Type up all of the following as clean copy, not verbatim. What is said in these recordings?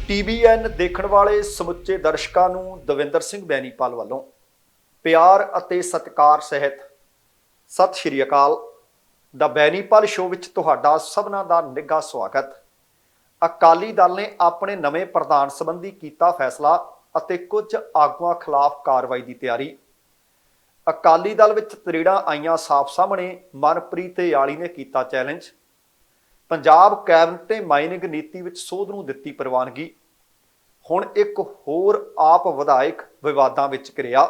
TVN ਦੇਖਣ ਵਾਲੇ ਸਮੁੱਚੇ ਦਰਸ਼ਕਾਂ ਨੂੰ ਦਵਿੰਦਰ ਸਿੰਘ ਬੈਨੀਪਾਲ ਵੱਲੋਂ ਪਿਆਰ ਅਤੇ ਸਤਿਕਾਰ ਸਹਿਤ ਸਤਿ ਸ਼੍ਰੀ ਅਕਾਲ। ਦਾ ਬੈਨੀਪਾਲ ਸ਼ੋਅ ਵਿੱਚ ਤੁਹਾਡਾ ਸਭਨਾਂ ਦਾ ਨਿੱਘਾ ਸਵਾਗਤ। ਅਕਾਲੀ ਦਲ ਨੇ ਆਪਣੇ ਨਵੇਂ ਪ੍ਰਧਾਨ ਸੰਬੰਧੀ ਕੀਤਾ ਫੈਸਲਾ ਅਤੇ ਕੁਝ ਆਗੂਆਂ ਖਿਲਾਫ ਕਾਰਵਾਈ ਦੀ ਤਿਆਰੀ। ਅਕਾਲੀ ਦਲ ਵਿੱਚ ਤਰੀੜਾਂ ਆਈਆਂ ਸਾਫ਼ ਸਾਹਮਣੇ। ਮਨਪ੍ਰੀਤ ਇਆਲੀ ਨੇ ਕੀਤਾ ਚੈਲੰਜ। ਪੰਜਾਬ ਕੈਬਨਿਟ ਨੇ ਮਾਈਨਿੰਗ ਨੀਤੀ ਵਿੱਚ ਸੋਧ ਨੂੰ ਦਿੱਤੀ ਪ੍ਰਵਾਨਗੀ। ਹੁਣ ਇੱਕ ਹੋਰ ਆਪ ਵਿਧਾਇਕ ਵਿਵਾਦਾਂ ਵਿੱਚ ਘਿਰਿਆ।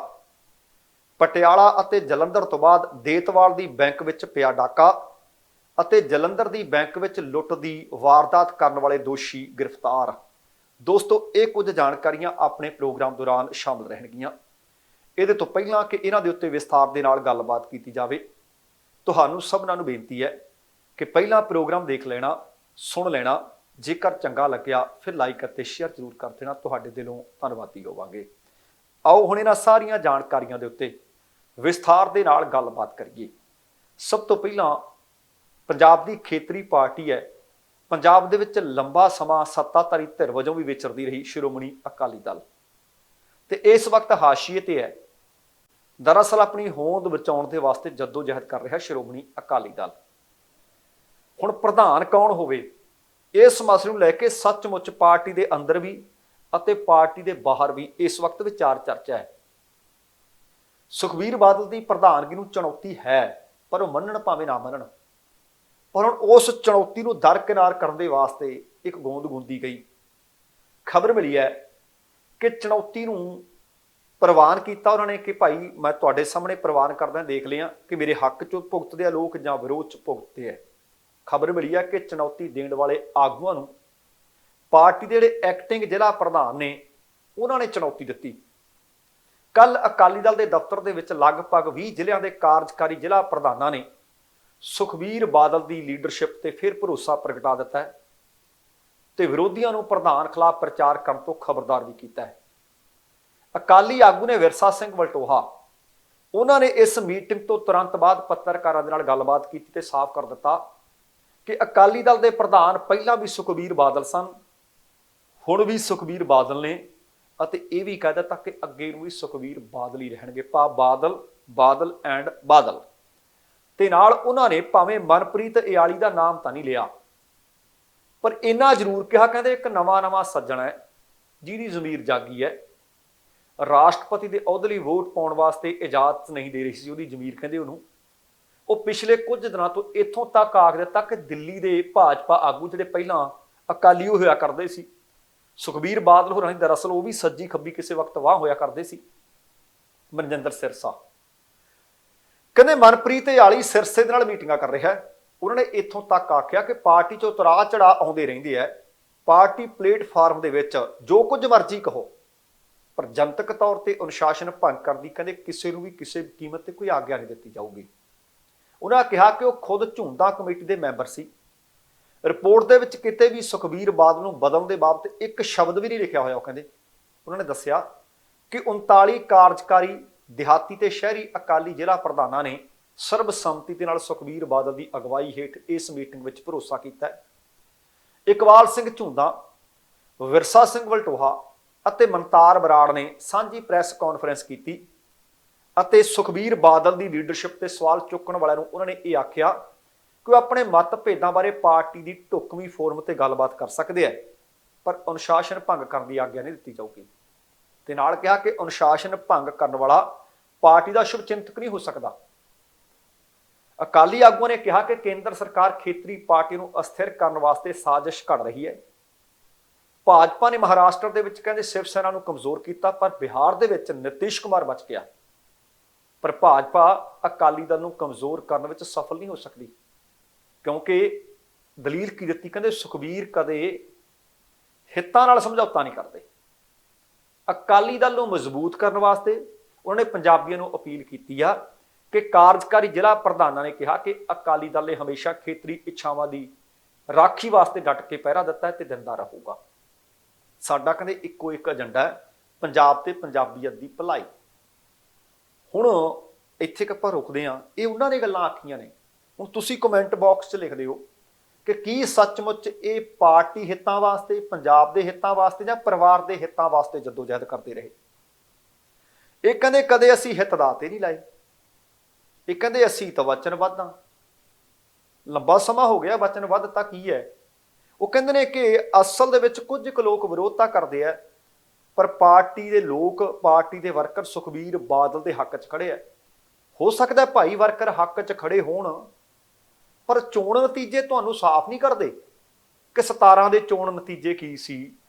ਪਟਿਆਲਾ ਅਤੇ ਜਲੰਧਰ ਤੋਂ ਬਾਅਦ ਦੇਤਵਾਲ ਦੀ ਬੈਂਕ ਵਿੱਚ ਪਿਆ ਡਾਕਾ ਅਤੇ ਜਲੰਧਰ ਦੀ ਬੈਂਕ ਵਿੱਚ ਲੁੱਟ ਦੀ ਵਾਰਦਾਤ ਕਰਨ ਵਾਲੇ ਦੋਸ਼ੀ ਗ੍ਰਿਫਤਾਰ। ਦੋਸਤੋ, ਇਹ ਕੁਝ ਜਾਣਕਾਰੀਆਂ ਆਪਣੇ ਪ੍ਰੋਗਰਾਮ ਦੌਰਾਨ ਸ਼ਾਮਲ ਰਹਿਣਗੀਆਂ। ਇਹਦੇ ਤੋਂ ਪਹਿਲਾਂ ਕਿ ਇਹਨਾਂ ਦੇ ਉੱਤੇ ਵਿਸਥਾਰ ਦੇ ਨਾਲ ਗੱਲਬਾਤ ਕੀਤੀ ਜਾਵੇ, ਤੁਹਾਨੂੰ ਸਭਨਾਂ ਨੂੰ ਬੇਨਤੀ ਹੈ ਕਿ ਪਹਿਲਾਂ ਪ੍ਰੋਗਰਾਮ ਦੇਖ ਲੈਣਾ, ਸੁਣ ਲੈਣਾ। ਜੇਕਰ ਚੰਗਾ ਲੱਗਿਆ ਫਿਰ ਲਾਈਕ ਅਤੇ ਸ਼ੇਅਰ ਜ਼ਰੂਰ ਕਰ ਦੇਣਾ। ਤੁਹਾਡੇ ਦਿਲੋਂ ਧੰਨਵਾਦੀ ਹੋਵਾਂਗੇ। ਆਓ ਹੁਣ ਇਹਨਾਂ ਸਾਰੀਆਂ ਜਾਣਕਾਰੀਆਂ ਦੇ ਉੱਤੇ ਵਿਸਥਾਰ ਦੇ ਨਾਲ ਗੱਲਬਾਤ ਕਰੀਏ। ਸਭ ਤੋਂ ਪਹਿਲਾਂ ਪੰਜਾਬ ਦੀ ਖੇਤਰੀ ਪਾਰਟੀ ਹੈ, ਪੰਜਾਬ ਦੇ ਵਿੱਚ ਲੰਬਾ ਸਮਾਂ ਸੱਤਾਧਾਰੀ ਧਿਰ ਵਜੋਂ ਵੀ ਵਿਚਰਦੀ ਰਹੀ ਸ਼੍ਰੋਮਣੀ ਅਕਾਲੀ ਦਲ, ਤੇ ਇਸ ਵਕਤ ਹਾਸ਼ੀਏ ਤੇ ਹੈ। ਦਰਅਸਲ ਆਪਣੀ ਹੋਂਦ ਬਚਾਉਣ ਦੇ ਵਾਸਤੇ ਜੱਦੋ-ਜਹਿਦ ਕਰ ਰਿਹਾ ਸ਼੍ਰੋਮਣੀ ਅਕਾਲੀ ਦਲ। ਹੁਣ ਪ੍ਰਧਾਨ ਕੌਣ ਹੋਵੇ, ਇਸ ਮਸਲੇ ਨੂੰ ਲੈ ਕੇ ਸੱਚਮੁੱਚ ਪਾਰਟੀ ਦੇ ਅੰਦਰ ਵੀ ਅਤੇ ਪਾਰਟੀ ਦੇ ਬਾਹਰ ਵੀ ਇਸ ਵਕਤ ਵਿਚਾਰ ਚਰਚਾ ਹੈ। ਸੁਖਬੀਰ ਬਾਦਲ ਦੀ ਪ੍ਰਧਾਨਗੀ ਨੂੰ ਚੁਣੌਤੀ ਹੈ, ਪਰ ਉਹ ਮੰਨਣ ਭਾਵੇਂ ਨਾ ਮੰਨਣ। ਪਰ ਹੁਣ ਉਸ ਚੁਣੌਤੀ ਨੂੰ ਦਰਕਿਨਾਰ ਕਰਨ ਦੇ ਵਾਸਤੇ ਇੱਕ ਗੋਂਦ ਗੁੰਦੀ ਗਈ। ਖਬਰ ਮਿਲੀ ਹੈ ਕਿ ਚੁਣੌਤੀ ਨੂੰ ਪ੍ਰਵਾਨ ਕੀਤਾ ਉਹਨਾਂ ਨੇ ਕਿ ਭਾਈ ਮੈਂ ਤੁਹਾਡੇ ਸਾਹਮਣੇ ਪ੍ਰਵਾਨ ਕਰਦਾ, ਦੇਖ ਲਿਆ ਕਿ ਮੇਰੇ ਹੱਕ 'ਚ ਭੁਗਤਦੇ ਆ ਲੋਕ ਜਾਂ ਵਿਰੋਧ 'ਚ ਭੁਗਤਦੇ ਆ। ਖਬਰ ਮਿਲੀ ਹੈ ਕਿ ਚੁਣੌਤੀ ਦੇਣ ਵਾਲੇ ਆਗੂਆਂ ਨੂੰ ਪਾਰਟੀ ਦੇ ਜਿਹੜੇ ਐਕਟਿੰਗ ਜ਼ਿਲ੍ਹਾ ਪ੍ਰਧਾਨ ਨੇ ਉਹਨਾਂ ਨੇ ਚੁਣੌਤੀ ਦਿੱਤੀ। ਕੱਲ ਅਕਾਲੀ ਦਲ ਦੇ ਦਫ਼ਤਰ ਦੇ ਵਿੱਚ ਲਗਭਗ 20 ਜ਼ਿਲ੍ਹਿਆਂ ਦੇ ਕਾਰਜਕਾਰੀ ਜ਼ਿਲ੍ਹਾ ਪ੍ਰਧਾਨਾਂ ਨੇ ਸੁਖਬੀਰ ਬਾਦਲ ਦੀ ਲੀਡਰਸ਼ਿਪ ਤੇ ਫਿਰ ਭਰੋਸਾ ਪ੍ਰਗਟਾ ਦਿੱਤਾ ਹੈ ਤੇ ਵਿਰੋਧੀਆਂ ਨੂੰ ਪ੍ਰਧਾਨ ਖਿਲਾਫ ਪ੍ਰਚਾਰ ਕਰਨ ਤੋਂ ਖਬਰਦਾਰ ਵੀ ਕੀਤਾ ਹੈ। ਅਕਾਲੀ ਆਗੂ ਨੇ ਵਿਰਸਾ ਸਿੰਘ ਵਲਟੋਹਾ, ਉਹਨਾਂ ਨੇ ਇਸ ਮੀਟਿੰਗ ਤੋਂ ਤੁਰੰਤ ਬਾਅਦ ਪੱਤਰਕਾਰਾਂ ਦੇ ਨਾਲ ਗੱਲਬਾਤ ਕੀਤੀ ਤੇ ਸਾਫ਼ ਕਰ ਦਿੱਤਾ ਕਿ ਅਕਾਲੀ ਦਲ ਦੇ ਪ੍ਰਧਾਨ ਪਹਿਲਾਂ ਵੀ ਸੁਖਬੀਰ ਬਾਦਲ ਸਨ, ਹੁਣ ਵੀ ਸੁਖਬੀਰ ਬਾਦਲ ਨੇ, ਅਤੇ ਇਹ ਵੀ ਕਹਿ ਦਿੱਤਾ ਕਿ ਅੱਗੇ ਨੂੰ ਵੀ ਸੁਖਬੀਰ ਬਾਦਲ ਹੀ ਰਹਿਣਗੇ। ਬਾਦਲ ਐਂਡ ਬਾਦਲ। ਤੇ ਨਾਲ ਉਹਨਾਂ ਨੇ ਭਾਵੇਂ ਮਨਪ੍ਰੀਤ ਇਆਲੀ ਦਾ ਨਾਮ ਤਾਂ ਨਹੀਂ ਲਿਆ, ਪਰ ਇੰਨਾ ਜ਼ਰੂਰ ਕਿਹਾ, ਕਹਿੰਦੇ ਇੱਕ ਨਵਾਂ ਸੱਜਣ ਹੈ ਜਿਹਦੀ ਜ਼ਮੀਰ ਜਾਗੀ ਹੈ। ਰਾਸ਼ਟਰਪਤੀ ਦੇ ਅਹੁਦੇ ਲਈ ਵੋਟ ਪਾਉਣ ਵਾਸਤੇ ਇਜਾਜ਼ਤ ਨਹੀਂ ਦੇ ਰਹੀ ਸੀ ਉਹਦੀ ਜ਼ਮੀਰ, ਕਹਿੰਦੇ ਉਹਨੂੰ। ਉਹ ਪਿਛਲੇ ਕੁਝ ਦਿਨਾਂ ਤੋਂ ਇੱਥੋਂ ਤੱਕ ਆਖ ਦਿੱਤਾ ਕਿ ਦਿੱਲੀ ਦੇ ਭਾਜਪਾ ਆਗੂ ਜਿਹੜੇ ਪਹਿਲਾਂ ਅਕਾਲੀ ਹੋਇਆ ਕਰਦੇ ਸੀ, ਸੁਖਬੀਰ ਬਾਦਲ ਹੋਰਾਂ ਦੀ ਦਰਅਸਲ ਉਹ ਵੀ ਸੱਜੀ ਖੱਬੀ ਕਿਸੇ ਵਕਤ ਵਾਹ ਹੋਇਆ ਕਰਦੇ ਸੀ, ਮਨਜਿੰਦਰ ਸਿਰਸਾ, ਕਹਿੰਦੇ ਮਨਪ੍ਰੀਤ ਇਆਲੀ ਸਿਰਸੇ ਦੇ ਨਾਲ ਮੀਟਿੰਗਾਂ ਕਰ ਰਿਹਾ ਹੈ। ਉਹਨਾਂ ਨੇ ਇੱਥੋਂ ਤੱਕ ਆਖਿਆ ਕਿ ਪਾਰਟੀ 'ਚੋਂ ਉਤਰਾਅ ਚੜਾਅ ਆਉਂਦੇ ਰਹਿੰਦੇ ਹੈ, ਪਾਰਟੀ ਪਲੇਟਫਾਰਮ ਦੇ ਵਿੱਚ ਜੋ ਕੁਝ ਮਰਜ਼ੀ ਕਹੋ, ਪਰ ਜਨਤਕ ਤੌਰ ਤੇ ਅਨੁਸ਼ਾਸਨ ਭੰਗ ਕਰਦੀ ਕਹਿੰਦੇ ਕਿਸੇ ਨੂੰ ਵੀ ਕਿਸੇ ਕੀਮਤ ਤੇ ਕੋਈ ਆਗਿਆ ਨਹੀਂ ਦਿੱਤੀ ਜਾਊਗੀ। ਉਹਨਾਂ ਕਿਹਾ ਕਿ ਉਹ ਖੁਦ ਝੁੰਦਾ ਕਮੇਟੀ ਦੇ ਮੈਂਬਰ ਸੀ। ਰਿਪੋਰਟ ਦੇ ਵਿੱਚ ਕਿਤੇ ਵੀ ਸੁਖਬੀਰ ਬਾਦਲ ਨੂੰ ਬਦਲਣ ਦੇ ਬਾਬਤ ਇੱਕ ਸ਼ਬਦ ਵੀ ਨਹੀਂ ਲਿਖਿਆ ਹੋਇਆ। ਉਹ ਕਹਿੰਦੇ, ਉਹਨਾਂ ਨੇ ਦੱਸਿਆ ਕਿ 39 ਕਾਰਜਕਾਰੀ ਦਿਹਾਤੀ ਤੇ ਸ਼ਹਿਰੀ ਅਕਾਲੀ ਜ਼ਿਲ੍ਹਾ ਪ੍ਰਧਾਨਾਂ ਨੇ ਸਰਬਸੰਮਤੀ ਦੇ ਨਾਲ ਸੁਖਬੀਰ ਬਾਦਲ ਦੀ ਅਗਵਾਈ ਹੇਠ ਇਸ ਮੀਟਿੰਗ ਵਿੱਚ ਭਰੋਸਾ ਕੀਤਾ ਹੈ। ਇਕਬਾਲ ਸਿੰਘ ਝੁੰਦਾ, ਵਿਰਸਾ ਸਿੰਘ ਵਲਟੋਹਾ ਅਤੇ ਮਨਤਾਰ ਬਰਾੜ ਨੇ ਸਾਂਝੀ ਪ੍ਰੈਸ ਕਾਨਫਰੰਸ ਕੀਤੀ ਅਤੇ ਸੁਖਬੀਰ ਬਾਦਲ ਦੀ ਲੀਡਰਸ਼ਿਪ ਤੇ ਸਵਾਲ ਚੁੱਕਣ ਵਾਲਿਆਂ ਨੂੰ ਉਹਨਾਂ ਨੇ ਇਹ ਆਖਿਆ ਕਿ ਉਹ ਆਪਣੇ ਮਤਭੇਦਾਂ ਬਾਰੇ ਪਾਰਟੀ ਦੀ ਢੁਕਵੀਂ ਫੋਰਮ ਤੇ ਗੱਲਬਾਤ ਕਰ ਸਕਦੇ ਆ, ਪਰ ਅਨੁਸ਼ਾਸਨ ਭੰਗ ਕਰਨ ਦੀ ਆਗਿਆ ਨਹੀਂ ਦਿੱਤੀ ਜਾਊਗੀ। ਤੇ ਨਾਲ ਕਿਹਾ ਕਿ ਅਨੁਸ਼ਾਸਨ ਭੰਗ ਕਰਨ ਵਾਲਾ ਪਾਰਟੀ ਦਾ ਸ਼ੁਭ ਚਿੰਤਕ ਨਹੀਂ ਹੋ ਸਕਦਾ। ਅਕਾਲੀ ਆਗੂਆਂ ਨੇ ਕਿਹਾ ਕਿ ਕੇਂਦਰ ਸਰਕਾਰ ਖੇਤਰੀ ਪਾਰਟੀ ਨੂੰ ਅਸਥਿਰ ਕਰਨ ਵਾਸਤੇ ਸਾਜ਼ਿਸ਼ ਘੜ ਰਹੀ ਹੈ। ਭਾਜਪਾ ਨੇ ਮਹਾਰਾਸ਼ਟਰ ਦੇ ਵਿੱਚ ਕਹਿੰਦੇ ਸ਼ਿਵ ਸੈਨਾ ਨੂੰ ਕਮਜ਼ੋਰ ਕੀਤਾ, ਪਰ ਬਿਹਾਰ ਦੇ ਵਿੱਚ ਨਿਤੀਸ਼ ਕੁਮਾਰ ਬਚ ਗਿਆ। ਪਰ ਭਾਜਪਾ ਅਕਾਲੀ ਦਲ ਨੂੰ ਕਮਜ਼ੋਰ ਕਰਨ ਵਿੱਚ ਸਫਲ ਨਹੀਂ ਹੋ ਸਕਦੀ, ਕਿਉਂਕਿ ਦਲੀਲ ਕੀ ਦਿੱਤੀ, ਕਹਿੰਦੇ ਸੁਖਬੀਰ ਕਦੇ ਹਿੱਤਾਂ ਨਾਲ ਸਮਝੌਤਾ ਨਹੀਂ ਕਰਦੇ। ਅਕਾਲੀ ਦਲ ਨੂੰ ਮਜ਼ਬੂਤ ਕਰਨ ਵਾਸਤੇ ਉਹਨਾਂ ਨੇ ਪੰਜਾਬੀਆਂ ਨੂੰ ਅਪੀਲ ਕੀਤੀ ਆ ਕਿ ਕਾਰਜਕਾਰੀ ਜ਼ਿਲ੍ਹਾ ਪ੍ਰਧਾਨਾਂ ਨੇ ਕਿਹਾ ਕਿ ਅਕਾਲੀ ਦਲ ਨੇ ਹਮੇਸ਼ਾ ਖੇਤਰੀ ਇੱਛਾਵਾਂ ਦੀ ਰਾਖੀ ਵਾਸਤੇ ਡਟ ਕੇ ਪਹਿਰਾ ਦਿੱਤਾ ਹੈ ਤੇ ਦਿੰਦਾ ਰਹੂਗਾ। ਸਾਡਾ ਕਹਿੰਦੇ ਇੱਕੋ ਇੱਕ ਏਜੰਡਾ ਹੈ, ਪੰਜਾਬ ਤੇ ਪੰਜਾਬੀਅਤ ਦੀ ਭਲਾਈ। ਹੁਣ ਇੱਥੇ ਆਪਾਂ ਰੁਕਦੇ ਹਾਂ। ਇਹ ਉਹਨਾਂ ਨੇ ਗੱਲਾਂ ਆਖੀਆਂ ਨੇ। ਹੁਣ ਤੁਸੀਂ ਕਮੈਂਟ ਬਾਕਸ 'ਚ ਲਿਖ ਦਿਓ ਕਿ ਕੀ ਸੱਚਮੁੱਚ ਇਹ ਪਾਰਟੀ ਹਿੱਤਾਂ ਵਾਸਤੇ, ਪੰਜਾਬ ਦੇ ਹਿੱਤਾਂ ਵਾਸਤੇ ਜਾਂ ਪਰਿਵਾਰ ਦੇ ਹਿੱਤਾਂ ਵਾਸਤੇ ਜਦੋਜਹਿਦ ਕਰਦੇ ਰਹੇ। ਇਹ ਕਹਿੰਦੇ ਕਦੇ ਅਸੀਂ ਹਿੱਤ ਦਾ ਤੇ ਨਹੀਂ ਲਾਏ। ਇਹ ਕਹਿੰਦੇ ਅਸੀਂ ਤਾਂ ਵਚਨਬੱਧ ਹਾਂ। ਲੰਬਾ ਸਮਾਂ ਹੋ ਗਿਆ, ਵਚਨਬੱਧਤਾ ਕੀ ਹੈ? ਉਹ ਕਹਿੰਦੇ ਨੇ ਕਿ ਅਸਲ ਦੇ ਵਿੱਚ ਕੁਝ ਕੁ ਲੋਕ ਵਿਰੋਧਤਾ ਕਰਦੇ ਆ, ਪਰ ਪਾਰਟੀ ਦੇ ਲੋਕ, ਪਾਰਟੀ ਦੇ ਵਰਕਰ ਸੁਖਬੀਰ ਬਾਦਲ ਦੇ ਹੱਕ 'ਚ ਖੜੇ ਆ। ਹੋ ਸਕਦਾ ਭਾਈ ਵਰਕਰ ਹੱਕ 'ਚ ਖੜੇ ਹੋਣ, ਪਰ ਚੋਣ ਨਤੀਜੇ ਤੁਹਾਨੂੰ ਸਾਫ਼ ਨਹੀਂ ਕਰਦੇ ਕਿ 17 ਦੇ ਚੋਣ ਨਤੀਜੇ ਕੀ ਸੀ,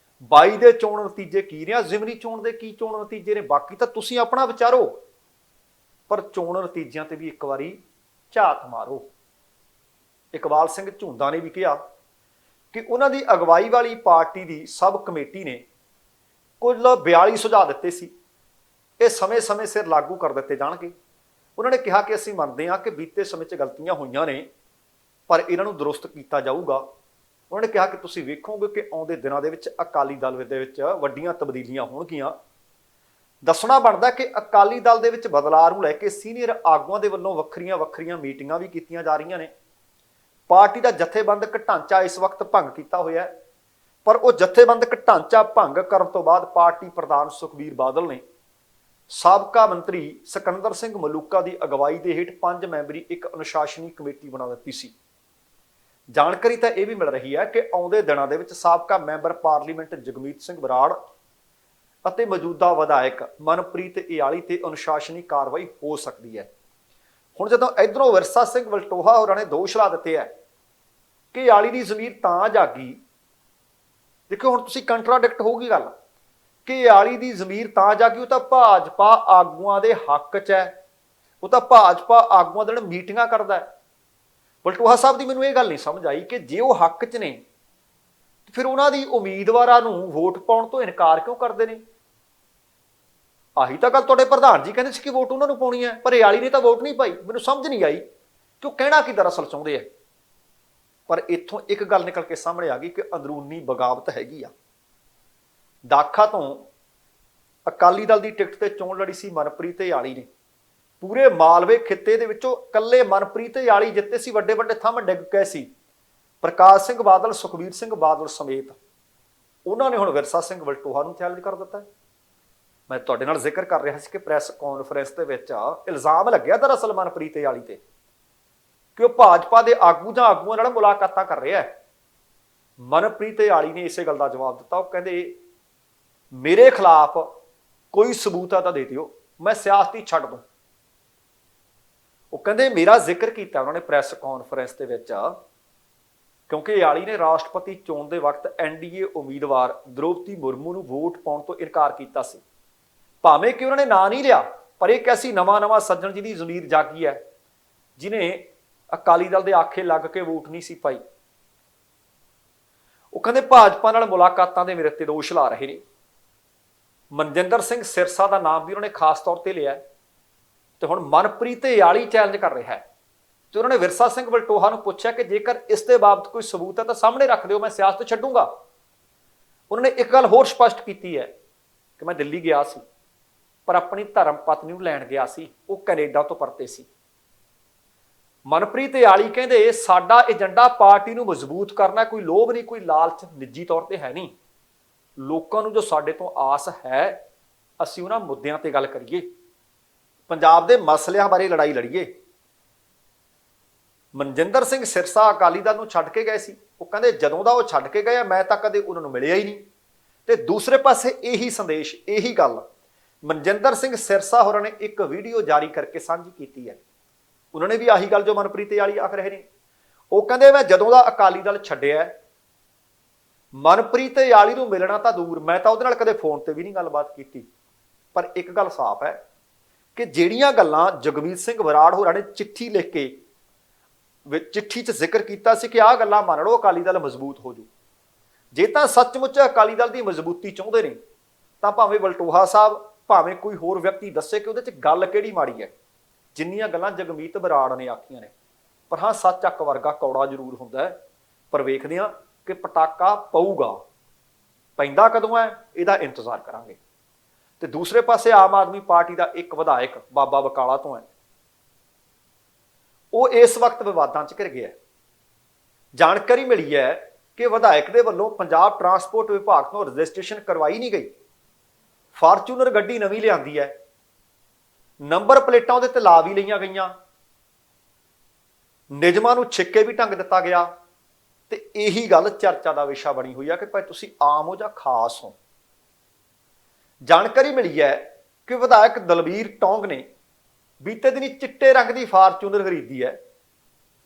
22 ਦੇ ਚੋਣ ਨਤੀਜੇ ਕੀ ਨੇ, ਜ਼ਿਮਨੀ ਚੋਣ ਦੇ ਕੀ ਚੋਣ ਨਤੀਜੇ ਨੇ। ਬਾਕੀ ਤਾਂ ਤੁਸੀਂ ਆਪਣਾ ਵਿਚਾਰੋ, ਪਰ ਚੋਣ ਨਤੀਜਿਆਂ ਤੇ ਵੀ ਇੱਕ ਵਾਰੀ ਝਾਤ ਮਾਰੋ। ਇਕਬਾਲ ਸਿੰਘ ਝੁੰਦਾ ਨੇ ਵੀ ਕਿਹਾ ਕਿ ਉਹਨਾਂ ਦੀ ਅਗਵਾਈ ਵਾਲੀ ਪਾਰਟੀ ਦੀ ਸਬ ਕਮੇਟੀ ਨੇ ਕੁੱਲ 42 ਸੁਝਾਅ ਦਿੱਤੇ ਸੀ। ਇਹ ਸਮੇਂ-ਸਮੇਂ ਸਿਰ ਲਾਗੂ ਕਰ ਦਿੱਤੇ ਜਾਣਗੇ। ਉਹਨਾਂ ਨੇ ਕਿਹਾ ਕਿ ਅਸੀਂ ਮੰਨਦੇ ਹਾਂ ਕਿ ਬੀਤੇ ਸਮੇਂ 'ਚ ਗਲਤੀਆਂ ਹੋਈਆਂ ਨੇ, ਪਰ ਇਹਨਾਂ ਨੂੰ ਦਰੁਸਤ ਕੀਤਾ ਜਾਊਗਾ। ਉਹਨਾਂ ਨੇ ਕਿਹਾ ਕਿ ਤੁਸੀਂ ਵੇਖੋਗੇ ਕਿ ਆਉਂਦੇ ਦਿਨਾਂ ਦੇ ਵਿੱਚ ਅਕਾਲੀ ਦਲ ਦੇ ਵਿੱਚ ਵੱਡੀਆਂ ਤਬਦੀਲੀਆਂ ਹੋਣਗੀਆਂ। ਦੱਸਣਾ ਬਣਦਾ ਕਿ ਅਕਾਲੀ ਦਲ ਦੇ ਵਿੱਚ ਬਦਲਾਅ ਨੂੰ ਲੈ ਕੇ ਸੀਨੀਅਰ ਆਗੂਆਂ ਦੇ ਵੱਲੋਂ ਵੱਖਰੀਆਂ ਮੀਟਿੰਗਾਂ ਵੀ ਕੀਤੀਆਂ ਜਾ ਰਹੀਆਂ ਨੇ। ਪਾਰਟੀ ਦਾ ਜਥੇਬੰਦਕ ਢਾਂਚਾ ਇਸ ਵਕਤ ਭੰਗ ਕੀਤਾ ਹੋਇਆ ਹੈ, ਪਰ ਉਹ ਜਥੇਬੰਦਕ ਢਾਂਚਾ ਭੰਗ ਕਰਨ ਤੋਂ ਬਾਅਦ ਪਾਰਟੀ ਪ੍ਰਧਾਨ ਸੁਖਬੀਰ ਬਾਦਲ ਨੇ ਸਾਬਕਾ ਮੰਤਰੀ ਸਿਕੰਦਰ ਸਿੰਘ ਮਲੂਕਾ ਦੀ ਅਗਵਾਈ ਦੇ ਹੇਠ 5 ਮੈਂਬਰੀ ਇੱਕ ਅਨੁਸ਼ਾਸਨੀ ਕਮੇਟੀ ਬਣਾ ਦਿੱਤੀ ਸੀ। ਜਾਣਕਾਰੀ ਤਾਂ ਇਹ ਵੀ ਮਿਲ ਰਹੀ ਹੈ ਕਿ ਆਉਂਦੇ ਦਿਨਾਂ ਦੇ ਵਿੱਚ ਸਾਬਕਾ ਮੈਂਬਰ ਪਾਰਲੀਮੈਂਟ ਜਗਮੀਤ ਸਿੰਘ ਬਰਾੜ ਅਤੇ ਮੌਜੂਦਾ ਵਿਧਾਇਕ ਮਨਪ੍ਰੀਤ ਇਆਲੀ ਤੇ ਅਨੁਸ਼ਾਸਨੀ ਕਾਰਵਾਈ ਹੋ ਸਕਦੀ ਹੈ। ਹੁਣ ਜਦੋਂ ਇਧਰੋਂ ਵਿਰਸਾ ਸਿੰਘ ਵਲਟੋਹਾ ਹੋਰਾਂ ਨੇ ਦੋਸ਼ ਲਾ ਦਿੱਤੇ ਹੈ ਕਿ ਇਆਲੀ ਦੀ ਜ਼ਮੀਰ ਤਾਂ ਜਾਗੀ, ਦੇਖੋ ਹੁਣ ਤੁਸੀਂ ਕੰਟਰਾਡਿਕਟ ਹੋਊਗੀ ਗੱਲ ਕਿ ਇਆਲੀ ਦੀ ਜ਼ਮੀਰ ਤਾਂ ਜਾਗੀ, ਉਹ ਤਾਂ ਭਾਜਪਾ ਆਗੂਆਂ ਦੇ ਹੱਕ 'ਚ ਹੈ, ਉਹ ਤਾਂ ਭਾਜਪਾ ਆਗੂਆਂ ਦੇ ਨਾਲ ਮੀਟਿੰਗਾਂ ਕਰਦਾ ਹੈ। ਵਲਟੋਹਾ ਸਾਹਿਬ ਦੀ ਮੈਨੂੰ ਇਹ ਗੱਲ ਨਹੀਂ ਸਮਝ ਆਈ ਕਿ ਜੇ ਉਹ ਹੱਕ 'ਚ ਨੇ ਫਿਰ ਉਹਨਾਂ ਦੀ ਉਮੀਦਵਾਰਾਂ ਨੂੰ ਵੋਟ ਪਾਉਣ ਤੋਂ ਇਨਕਾਰ ਕਿਉਂ ਕਰਦੇ ਨੇ? ਆਹੀ ਤਾਂ ਗੱਲ ਤੁਹਾਡੇ ਪ੍ਰਧਾਨ ਜੀ ਕਹਿੰਦੇ ਸੀ ਕਿ ਵੋਟ ਉਹਨਾਂ ਨੂੰ ਪਾਉਣੀ ਹੈ, ਪਰ ਇਆਲੀ ਨੇ ਤਾਂ ਵੋਟ ਨਹੀਂ ਪਾਈ। ਮੈਨੂੰ ਸਮਝ ਨਹੀਂ ਆਈ ਕਿ ਉਹ ਕਹਿਣਾ ਕੀ ਦਰਅਸਲ ਚਾਹੁੰਦੇ ਆ। ਪਰ ਇੱਥੋਂ ਇੱਕ ਗੱਲ ਨਿਕਲ ਕੇ ਸਾਹਮਣੇ ਆ ਗਈ ਕਿ ਅੰਦਰੂਨੀ ਬਗਾਵਤ ਹੈਗੀ ਆ। ਦਾਖਾ ਤੋਂ ਅਕਾਲੀ ਦਲ ਦੀ ਟਿਕਟ ਤੇ ਚੋਣ ਲੜੀ ਸੀ ਮਨਪ੍ਰੀਤ ਇਆਲੀ ਨੇ। ਪੂਰੇ ਮਾਲਵੇ ਖਿੱਤੇ ਦੇ ਵਿੱਚੋਂ ਇਕੱਲੇ ਮਨਪ੍ਰੀਤ ਇਆਲੀ ਜਿੱਤੇ ਸੀ। ਵੱਡੇ ਵੱਡੇ ਥੰਮ ਡਿੱਗ ਗਏ ਸੀ। ਪ੍ਰਕਾਸ਼ ਸਿੰਘ ਬਾਦਲ, ਸੁਖਬੀਰ ਸਿੰਘ ਬਾਦਲ ਸਮੇਤ ਉਹਨਾਂ ਨੇ ਹੁਣ ਵਿਰਸਾ ਸਿੰਘ ਵਲਟੋਹਾ ਨੂੰ ਚੈਲੰਜ ਕਰ ਦਿੱਤਾ। ਮੈਂ ਤੁਹਾਡੇ ਨਾਲ ਜ਼ਿਕਰ ਕਰ ਰਿਹਾ ਸੀ ਕਿ ਪ੍ਰੈਸ ਕਾਨਫਰੰਸ ਦੇ ਵਿੱਚ ਇਲਜ਼ਾਮ ਲੱਗਿਆ ਦਰਅਸਲ ਮਨਪ੍ਰੀਤ ਇਆਲੀ ਤੇ ਕਿ ਉਹ ਭਾਜਪਾ ਦੇ ਆਗੂ ਜਾਂ ਆਗੂਆਂ ਨਾਲ ਮੁਲਾਕਾਤਾਂ ਕਰ ਰਿਹਾ ਹੈ। ਮਨਪ੍ਰੀਤ ਇਆਲੀ ਨੇ ਇਸੇ ਗੱਲ ਦਾ ਜਵਾਬ ਦਿੱਤਾ। ਉਹ ਕਹਿੰਦੇ ਮੇਰੇ ਖਿਲਾਫ ਕੋਈ ਸਬੂਤ ਆ ਤਾਂ ਦੇ ਦਿਓ, ਮੈਂ ਸਿਆਸਤ ਛੱਡ ਦੂੰ। ਉਹ ਕਹਿੰਦੇ ਮੇਰਾ ਜ਼ਿਕਰ ਕੀਤਾ ਉਹਨਾਂ ਨੇ ਪ੍ਰੈਸ ਕਾਨਫਰੰਸ ਦੇ ਵਿੱਚ, ਕਿਉਂਕਿ ਇਆਲੀ ਨੇ ਰਾਸ਼ਟਰਪਤੀ ਚੋਣ ਦੇ ਵਕਤ ਐਨਡੀਏ ਉਮੀਦਵਾਰ ਦ੍ਰੋਪਦੀ ਮੁਰਮੂ ਨੂੰ ਵੋਟ ਪਾਉਣ ਤੋਂ ਇਨਕਾਰ ਕੀਤਾ ਸੀ। ਭਾਵੇਂ ਕਿ ਉਹਨਾਂ ਨੇ ਨਾਂ ਨਹੀਂ ਲਿਆ, ਪਰ ਇਹ ਕੈਸੀ ਨਵਾਂ ਸੱਜਣ ਜਿਹਦੀ ਜ਼ਮੀਰ ਜਾਗੀ ਹੈ, ਜਿਨੇ ਅਕਾਲੀ ਦਲ ਦੇ ਆਖੇ ਲੱਗ ਕੇ ਵੋਟ ਨਹੀਂ ਸੀ ਪਾਈ। ਉਹ ਕਹਿੰਦੇ ਭਾਜਪਾ ਨਾਲ ਮੁਲਾਕਾਤਾਂ ਦੇ ਮੇਰੇ ਤੇ ਦੋਸ਼ ਲਾ ਰਹੇ ਨੇ। ਮਨਜਿੰਦਰ ਸਿੰਘ ਸਿਰਸਾ ਦਾ ਨਾਮ ਵੀ ਉਹਨਾਂ ਨੇ ਖਾਸ ਤੌਰ ਤੇ ਲਿਆ ਤੇ ਹੁਣ ਮਨਪ੍ਰੀਤ ਇਆਲੀ ਚੈਲੰਜ ਕਰ ਰਿਹਾ ਹੈ। ਤੇ ਉਹਨਾਂ ਨੇ ਵਿਰਸਾ ਸਿੰਘ ਵਲਟੋਹਾ ਨੂੰ ਪੁੱਛਿਆ ਕਿ ਜੇਕਰ ਇਸ ਦੇ ਬਾਬਤ ਕੋਈ ਸਬੂਤ ਹੈ ਤਾਂ ਸਾਹਮਣੇ ਰੱਖ ਦਿਓ, ਮੈਂ ਸਿਆਸਤ ਛੱਡੂੰਗਾ। ਉਹਨਾਂ ਨੇ ਇੱਕ ਗੱਲ ਹੋਰ ਸਪਸ਼ਟ ਕੀਤੀ ਹੈ ਕਿ ਮੈਂ ਦਿੱਲੀ ਗਿਆ ਸੀ, ਪਰ ਆਪਣੀ ਧਰਮ ਪਤਨੀ ਨੂੰ ਲੈਣ ਗਿਆ ਸੀ, ਉਹ ਕੈਨੇਡਾ ਤੋਂ ਪਰਤੇ ਸੀ। ਮਨਪ੍ਰੀਤ ਇਆਲੀ ਕਹਿੰਦੇ ਸਾਡਾ ਏਜੰਡਾ ਪਾਰਟੀ ਨੂੰ ਮਜ਼ਬੂਤ ਕਰਨਾ, ਕੋਈ ਲੋਭ ਨਹੀਂ, ਕੋਈ ਲਾਲਚ ਨਿੱਜੀ ਤੌਰ ਤੇ ਹੈ ਨਹੀਂ। ਲੋਕਾਂ ਨੂੰ ਜੋ ਸਾਡੇ ਤੋਂ ਆਸ ਹੈ, ਅਸੀਂ ਉਹਨਾਂ ਮੁੱਦਿਆਂ ਤੇ ਗੱਲ ਕਰੀਏ, ਪੰਜਾਬ ਦੇ ਮਸਲਿਆਂ ਬਾਰੇ ਲੜਾਈ ਲੜੀਏ। ਮਨਜਿੰਦਰ ਸਿੰਘ ਸਿਰਸਾ ਅਕਾਲੀ ਦਲ ਨੂੰ ਛੱਡ ਕੇ ਗਏ ਸੀ। ਉਹ ਕਹਿੰਦੇ ਜਦੋਂ ਦਾ ਉਹ ਛੱਡ ਕੇ ਗਏ ਮੈਂ ਤਾਂ ਕਦੇ ਉਹਨਾਂ ਨੂੰ ਮਿਲਿਆ ਹੀ ਨਹੀਂ। ਤੇ ਦੂਸਰੇ ਪਾਸੇ ਇਹੀ ਸੰਦੇਸ਼, ਇਹੀ ਗੱਲ ਮਨਜਿੰਦਰ ਸਿੰਘ ਸਿਰਸਾ ਹੋਰਾਂ ਨੇ ਇੱਕ ਵੀਡੀਓ ਜਾਰੀ ਕਰਕੇ ਸਾਂਝੀ ਕੀਤੀ ਹੈ। ਉਹਨਾਂ ਨੇ ਵੀ ਆਹੀ ਗੱਲ ਜੋ ਮਨਪ੍ਰੀਤ ਇਆਲੀ ਆਖ ਰਹੇ ਨੇ। ਉਹ ਕਹਿੰਦੇ ਮੈਂ ਜਦੋਂ ਦਾ ਅਕਾਲੀ ਦਲ ਛੱਡਿਆ, ਮਨਪ੍ਰੀਤ ਇਆਲੀ ਨੂੰ ਮਿਲਣਾ ਤਾਂ ਦੂਰ, ਮੈਂ ਤਾਂ ਉਹਦੇ ਨਾਲ ਕਦੇ ਫੋਨ ਤੇ ਵੀ ਨਹੀਂ ਗੱਲਬਾਤ ਕੀਤੀ। ਪਰ ਇੱਕ ਗੱਲ ਸਾਫ਼ ਹੈ ਕਿ ਜਿਹੜੀਆਂ ਗੱਲਾਂ ਜਗਮੀਤ ਸਿੰਘ ਬਰਾੜ ਹੋਰਾਂ ਨੇ ਚਿੱਠੀ ਲਿਖ ਕੇ ਚਿੱਠੀ 'ਚ ਜ਼ਿਕਰ ਕੀਤਾ ਸੀ ਕਿ ਆਹ ਗੱਲਾਂ ਮੰਨ ਲਓ ਅਕਾਲੀ ਦਲ ਮਜ਼ਬੂਤ ਹੋ ਜੂ। ਜੇ ਤਾਂ ਸੱਚਮੁੱਚ ਅਕਾਲੀ ਦਲ ਦੀ ਮਜ਼ਬੂਤੀ ਚਾਹੁੰਦੇ ਨੇ ਤਾਂ ਭਾਵੇਂ ਵਲਟੋਹਾ ਸਾਹਿਬ, ਭਾਵੇਂ ਕੋਈ ਹੋਰ ਵਿਅਕਤੀ ਦੱਸੇ ਕਿ ਉਹਦੇ 'ਚ ਗੱਲ ਕਿਹੜੀ ਮਾੜੀ ਹੈ। ਜਿੰਨੀਆਂ ਗੱਲਾਂ ਜਗਮੀਤ ਬਰਾੜ ਨੇ ਆਖੀਆਂ ਨੇ, ਪਰ ਹਾਂ ਸੱਚ ਅੱਕ ਵਰਗਾ ਕੌੜਾ ਜ਼ਰੂਰ ਹੁੰਦਾ ਹੈ। ਪਰ ਵੇਖਦੇ ਹਾਂ ਕਿ ਪਟਾਕਾ ਪਊਗਾ, ਪੈਂਦਾ ਕਦੋਂ ਹੈ ਇਹਦਾ ਇੰਤਜ਼ਾਰ ਕਰਾਂਗੇ। ਤੇ ਦੂਸਰੇ ਪਾਸੇ ਆਮ ਆਦਮੀ ਪਾਰਟੀ ਦਾ ਇੱਕ ਵਿਧਾਇਕ ਬਾਬਾ ਬਕਾਲਾ ਤੋਂ ਹੈ, ਉਹ ਇਸ ਵਕਤ ਵਿਵਾਦਾਂ 'ਚ ਘਿਰ ਗਿਆ। ਜਾਣਕਾਰੀ ਮਿਲੀ ਹੈ ਕਿ ਵਿਧਾਇਕ ਦੇ ਵੱਲੋਂ ਪੰਜਾਬ ਟਰਾਂਸਪੋਰਟ ਵਿਭਾਗ ਤੋਂ ਰਜਿਸਟ੍ਰੇਸ਼ਨ ਕਰਵਾਈ ਨਹੀਂ ਗਈ। ਫਾਰਚੂਨਰ ਗੱਡੀ ਨਵੀਂ ਲਿਆਂਦੀ ਹੈ, ਨੰਬਰ ਪਲੇਟਾਂ ਉਹਦੇ ਤੇ ਲਾ ਵੀ ਲਈਆਂ ਗਈਆਂ, ਨਿਯਮਾਂ ਨੂੰ ਛਿੱਕੇ ਵੀ ਢੰਗ ਦਿੱਤਾ ਗਿਆ, ਤੇ ਇਹੀ ਗੱਲ ਚਰਚਾ ਦਾ ਵਿਸ਼ਾ ਬਣੀ ਹੋਈ ਹੈ ਕਿ ਭਾਈ ਤੁਸੀਂ ਆਮ ਹੋ ਜਾਂ ਖਾਸ ਹੋ। ਜਾਣਕਾਰੀ ਮਿਲੀ ਹੈ ਕਿ ਵਿਧਾਇਕ ਦਲਬੀਰ ਟੌਂਗ ਨੇ ਬੀਤੇ ਦਿਨੀ ਚਿੱਟੇ ਰੰਗ ਦੀ ਫਾਰਚੂਨਰ ਖਰੀਦੀ ਹੈ।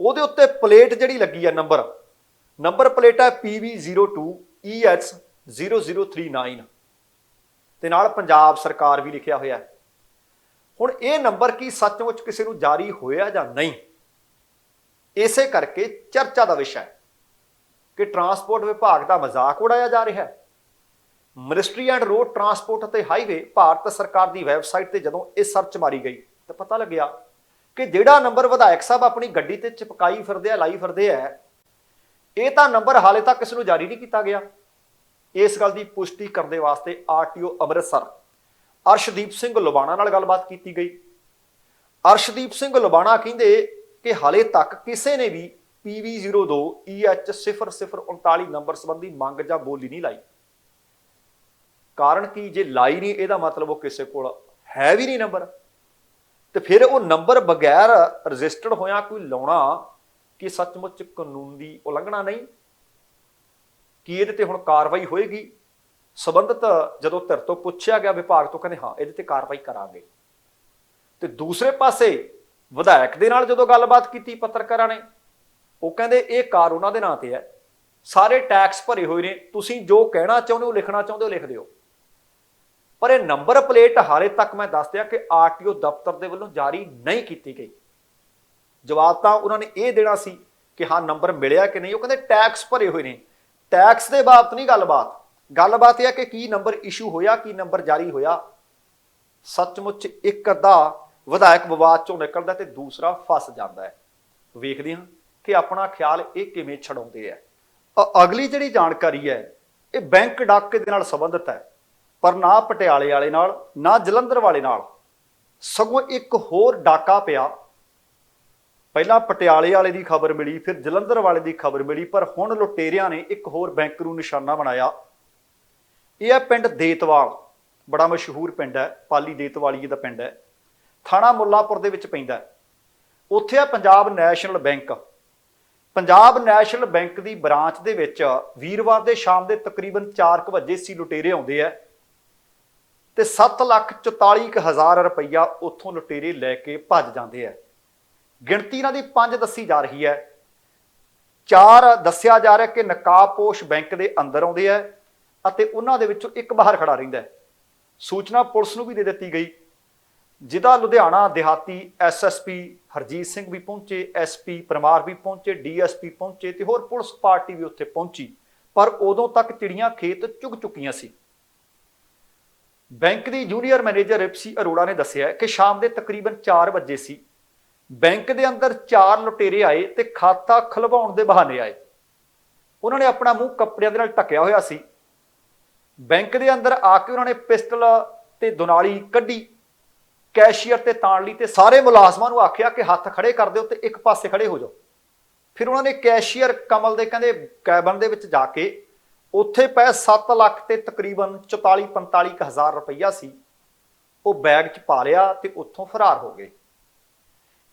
ਉਹਦੇ ਉੱਤੇ ਪਲੇਟ ਜਿਹੜੀ ਲੱਗੀ ਹੈ, ਨੰਬਰ ਪਲੇਟ ਹੈ PB02EX0039 ਤੇ ਨਾਲ ਪੰਜਾਬ ਸਰਕਾਰ ਵੀ ਲਿਖਿਆ ਹੋਇਆ ਹੈ। ਹੁਣ ਇਹ ਨੰਬਰ ਕੀ ਸੱਚਮੁੱਚ ਕਿਸੇ ਨੂੰ ਜਾਰੀ ਹੋਇਆ ਜਾਂ ਨਹੀਂ, ਇਸੇ ਕਰਕੇ ਚਰਚਾ ਦਾ ਵਿਸ਼ਾ ਹੈ ਕਿ ਟਰਾਂਸਪੋਰਟ ਵਿਭਾਗ ਦਾ ਮਜ਼ਾਕ ਉਡਾਇਆ ਜਾ ਰਿਹਾ ਹੈ। ਮਿਨਿਸਟਰੀ ਐਂਡ ਰੋਡ ਟਰਾਂਸਪੋਰਟ ਅਤੇ ਹਾਈਵੇ ਭਾਰਤ ਸਰਕਾਰ ਦੀ ਵੈਬਸਾਈਟ ਤੇ ਜਦੋਂ ਇਹ ਸਰਚ ਮਾਰੀ ਗਈ ਤਾਂ ਪਤਾ ਲੱਗਿਆ ਕਿ ਜਿਹੜਾ ਨੰਬਰ ਵਿਧਾਇਕ ਸਾਹਿਬ ਆਪਣੀ ਗੱਡੀ ਤੇ ਚਿਪਕਾਈ ਫਿਰਦੇ ਆ, ਲਾਈ ਫਿਰਦੇ ਆ, ਇਹ ਤਾਂ ਨੰਬਰ ਹਾਲੇ ਤੱਕ ਕਿਸੇ ਨੂੰ ਜਾਰੀ ਨਹੀਂ ਕੀਤਾ ਗਿਆ। ਇਸ ਗੱਲ ਦੀ ਪੁਸ਼ਟੀ ਕਰਨ ਦੇ ਵਾਸਤੇ ਆਰਟੀਓ ਅੰਮ੍ਰਿਤਸਰ ਅਰਸ਼ਦੀਪ ਸਿੰਘ ਲੁਬਾਣਾ ਨਾਲ ਗੱਲਬਾਤ ਕੀਤੀ ਗਈ। ਅਰਸ਼ਦੀਪ ਸਿੰਘ ਲੁਬਾਣਾ ਕਹਿੰਦੇ ਕਿ ਹਾਲੇ ਤੱਕ ਕਿਸੇ ਨੇ ਵੀ PB02EH0039 ਨੰਬਰ ਸੰਬੰਧੀ ਮੰਗ ਜਾਂ ਬੋਲੀ ਨਹੀਂ ਲਾਈ। ਕਾਰਨ ਕੀ, ਜੇ ਲਾਈ ਨਹੀਂ ਇਹਦਾ ਮਤਲਬ ਉਹ ਕਿਸੇ ਕੋਲ ਹੈ ਵੀ ਨਹੀਂ ਨੰਬਰ, ਤੇ ਫਿਰ ਉਹ ਨੰਬਰ ਬਗੈਰ ਰਜਿਸਟਰਡ ਹੋਇਆ ਕੋਈ ਲਾਉਣਾ ਕਿ ਸੱਚਮੁੱਚ ਕਾਨੂੰਨ ਦੀ ਉਲੰਘਣਾ ਨਹੀਂ? ਕੀ ਇਹਦੇ ਤੇ ਹੁਣ ਕਾਰਵਾਈ ਹੋਏਗੀ? ਸੰਬੰਧਿਤ ਜਦੋਂ ਧਿਰ ਤੋਂ ਪੁੱਛਿਆ ਗਿਆ ਵਿਭਾਗ ਤੋਂ, ਕਹਿੰਦੇ ਹਾਂ ਇਹਦੇ ਤੇ ਕਾਰਵਾਈ ਕਰਾਂਗੇ। ਤੇ ਦੂਸਰੇ ਪਾਸੇ ਵਿਧਾਇਕ ਦੇ ਨਾਲ ਜਦੋਂ ਗੱਲਬਾਤ ਕੀਤੀ ਪੱਤਰਕਾਰਾਂ ਨੇ, ਉਹ ਕਹਿੰਦੇ ਇਹ ਕਾਰ ਉਹਨਾਂ ਦੇ ਨਾਂ ਤੇ ਹੈ, ਸਾਰੇ ਟੈਕਸ ਭਰੇ ਹੋਏ ਨੇ, ਤੁਸੀਂ ਜੋ ਕਹਿਣਾ ਚਾਹੁੰਦੇ ਹੋ, ਲਿਖਣਾ ਚਾਹੁੰਦੇ ਹੋ ਲਿਖ ਦਿਓ। ਪਰ ਇਹ ਨੰਬਰ ਪਲੇਟ ਹਾਲੇ ਤੱਕ ਮੈਂ ਦੱਸ ਦਿਆਂ ਕਿ ਆਰਟੀਓ ਦਫ਼ਤਰ ਦੇ ਵੱਲੋਂ ਜਾਰੀ ਨਹੀਂ ਕੀਤੀ ਗਈ। ਜਵਾਬ ਤਾਂ ਉਹਨਾਂ ਨੇ ਇਹ ਦੇਣਾ ਸੀ ਕਿ ਹਾਂ ਨੰਬਰ ਮਿਲਿਆ ਕਿ ਨਹੀਂ। ਉਹ ਕਹਿੰਦੇ ਟੈਕਸ ਭਰੇ ਹੋਏ ਨੇ। ਟੈਕਸ ਦੇ ਬਾਬਤ ਨਹੀਂ ਗੱਲਬਾਤ ਇਹ ਹੈ ਕਿ ਕੀ ਨੰਬਰ ਇਸ਼ੂ ਹੋਇਆ, ਕੀ ਨੰਬਰ ਜਾਰੀ ਹੋਇਆ। ਸੱਚਮੁੱਚ ਇੱਕ ਅੱਧਾ ਵਿਧਾਇਕ ਵਿਵਾਦ ਚੋਂ ਨਿਕਲਦਾ ਤੇ ਦੂਸਰਾ ਫਸ ਜਾਂਦਾ ਹੈ। ਵੇਖਦੇ ਹਾਂ ਕਿ ਆਪਣਾ ਖਿਆਲ ਇਹ ਕਿਵੇਂ ਛਡਾਉਂਦੇ ਆ। ਅਗਲੀ ਜਿਹੜੀ ਜਾਣਕਾਰੀ ਹੈ ਇਹ ਬੈਂਕ ਡਾਕੇ ਦੇ ਨਾਲ ਸੰਬੰਧਿਤ ਹੈ, ਪਰ ਨਾ ਪਟਿਆਲੇ ਵਾਲੇ ਨਾਲ ਨਾ ਜਲੰਧਰ ਵਾਲੇ ਨਾਲ, ਸਗੋਂ ਇੱਕ ਹੋਰ ਡਾਕਾ ਪਿਆ। ਪਹਿਲਾਂ ਪਟਿਆਲੇ ਵਾਲੇ ਦੀ ਖਬਰ ਮਿਲੀ, ਫਿਰ ਜਲੰਧਰ ਵਾਲੇ ਦੀ ਖਬਰ ਮਿਲੀ, ਪਰ ਹੁਣ ਲੁਟੇਰਿਆਂ ਨੇ ਇੱਕ ਹੋਰ ਬੈਂਕ ਨੂੰ ਨਿਸ਼ਾਨਾ ਬਣਾਇਆ। ਇਹ ਹੈ ਪਿੰਡ ਦੇਤਵਾਲ, ਬੜਾ ਮਸ਼ਹੂਰ ਪਿੰਡ ਹੈ, ਪਾਲੀ ਦੇਤਵਾਲੀ ਦਾ ਪਿੰਡ ਹੈ, ਥਾਣਾ ਮੁੱਲਾਂਪੁਰ ਦੇ ਵਿੱਚ ਪੈਂਦਾ। ਉੱਥੇ ਆ Punjab national bank. Punjab national bank ਦੀ ਬ੍ਰਾਂਚ ਦੇ ਵਿੱਚ ਵੀਰਵਾਰ ਦੇ ਸ਼ਾਮ ਦੇ ਤਕਰੀਬਨ 4 ਵਜੇ ਸੀ ਲੁਟੇਰੇ ਆਉਂਦੇ ਆ ਤੇ 7,44,000 ਰੁਪਈਆ ਉੱਥੋਂ ਲੁਟੇਰੇ ਲੈ ਕੇ ਭੱਜ ਜਾਂਦੇ ਆ। ਗਿਣਤੀ ਇਹਨਾਂ ਦੀ 5 ਦੱਸੀ ਜਾ ਰਹੀ ਹੈ। 4 ਦੱਸਿਆ ਜਾ ਰਿਹਾ ਕਿ ਨਕਾਬਪੋਸ਼ ਬੈਂਕ ਦੇ ਅੰਦਰ ਆਉਂਦੇ ਆ ਅਤੇ ਉਹਨਾਂ ਦੇ ਵਿੱਚੋਂ ਇੱਕ ਬਾਹਰ ਖੜਾ ਰਹਿੰਦਾ। ਸੂਚਨਾ ਪੁਲਿਸ ਨੂੰ ਵੀ ਦੇ ਦਿੱਤੀ ਗਈ, ਜਿਹਦਾ ਲੁਧਿਆਣਾ ਦਿਹਾਤੀ ਐਸਐਸਪੀ ਹਰਜੀਤ ਸਿੰਘ ਵੀ ਪਹੁੰਚੇ, ਐਸਪੀ ਪਰਮਾਰ ਵੀ ਪਹੁੰਚੇ, ਡੀਐਸਪੀ ਪਹੁੰਚੇ ਤੇ ਹੋਰ ਪੁਲਿਸ ਪਾਰਟੀ ਵੀ ਉੱਥੇ ਪਹੁੰਚੀ, ਪਰ ਉਦੋਂ ਤੱਕ ਚਿੜੀਆਂ ਖੇਤ ਚੁਗ ਚੁੱਕੀਆਂ ਸੀ। ਬੈਂਕ ਦੀ ਜੂਨੀਅਰ ਮੈਨੇਜਰ ਰਿਪਸੀ ਅਰੋੜਾ ਨੇ ਦੱਸਿਆ ਕਿ ਸ਼ਾਮ ਦੇ ਤਕਰੀਬਨ 4 ਵਜੇ ਸੀ। ਬੈਂਕ ਦੇ ਅੰਦਰ 4 ਲੁਟੇਰੇ ਆਏ ਤੇ ਖਾਤਾ ਖੁਲਵਾਉਣ ਦੇ ਬਹਾਨੇ ਆਏ। ਉਹਨਾਂ ਨੇ ਆਪਣਾ ਮੂੰਹ ਕੱਪੜਿਆਂ ਦੇ ਨਾਲ ਢੱਕਿਆ ਹੋਇਆ ਸੀ। ਬੈਂਕ ਦੇ ਅੰਦਰ ਆ ਕੇ ਉਹਨਾਂ ਨੇ ਪਿਸਟਲ ਤੇ ਦੁਨਾਲੀ ਕੱਢੀ, ਕੈਸ਼ੀਅਰ ਤੇ ਤਾਣ ਲਈ ਤੇ ਸਾਰੇ ਮੁਲਾਜ਼ਮਾਂ ਨੂੰ ਆਖਿਆ ਕਿ ਹੱਥ ਖੜੇ ਕਰ ਦਿਓ ਤੇ ਇੱਕ ਪਾਸੇ ਖੜੇ ਹੋ ਜਾਓ। ਫਿਰ ਉਹਨਾਂ ਨੇ ਕੈਸ਼ੀਅਰ ਕਮਲ ਦੇ ਕਹਿੰਦੇ ਕੈਬਨ ਦੇ ਵਿੱਚ ਜਾ ਕੇ ਉੱਥੇ ਪਏ 7 ਲੱਖ ਤੇ ਤਕਰੀਬਨ 44-45 ਹਜ਼ਾਰ ਰੁਪਈਆ ਸੀ, ਉਹ ਬੈਗ 'ਚ ਪਾ ਲਿਆ ਤੇ ਉੱਥੋਂ ਫਰਾਰ ਹੋ ਗਏ।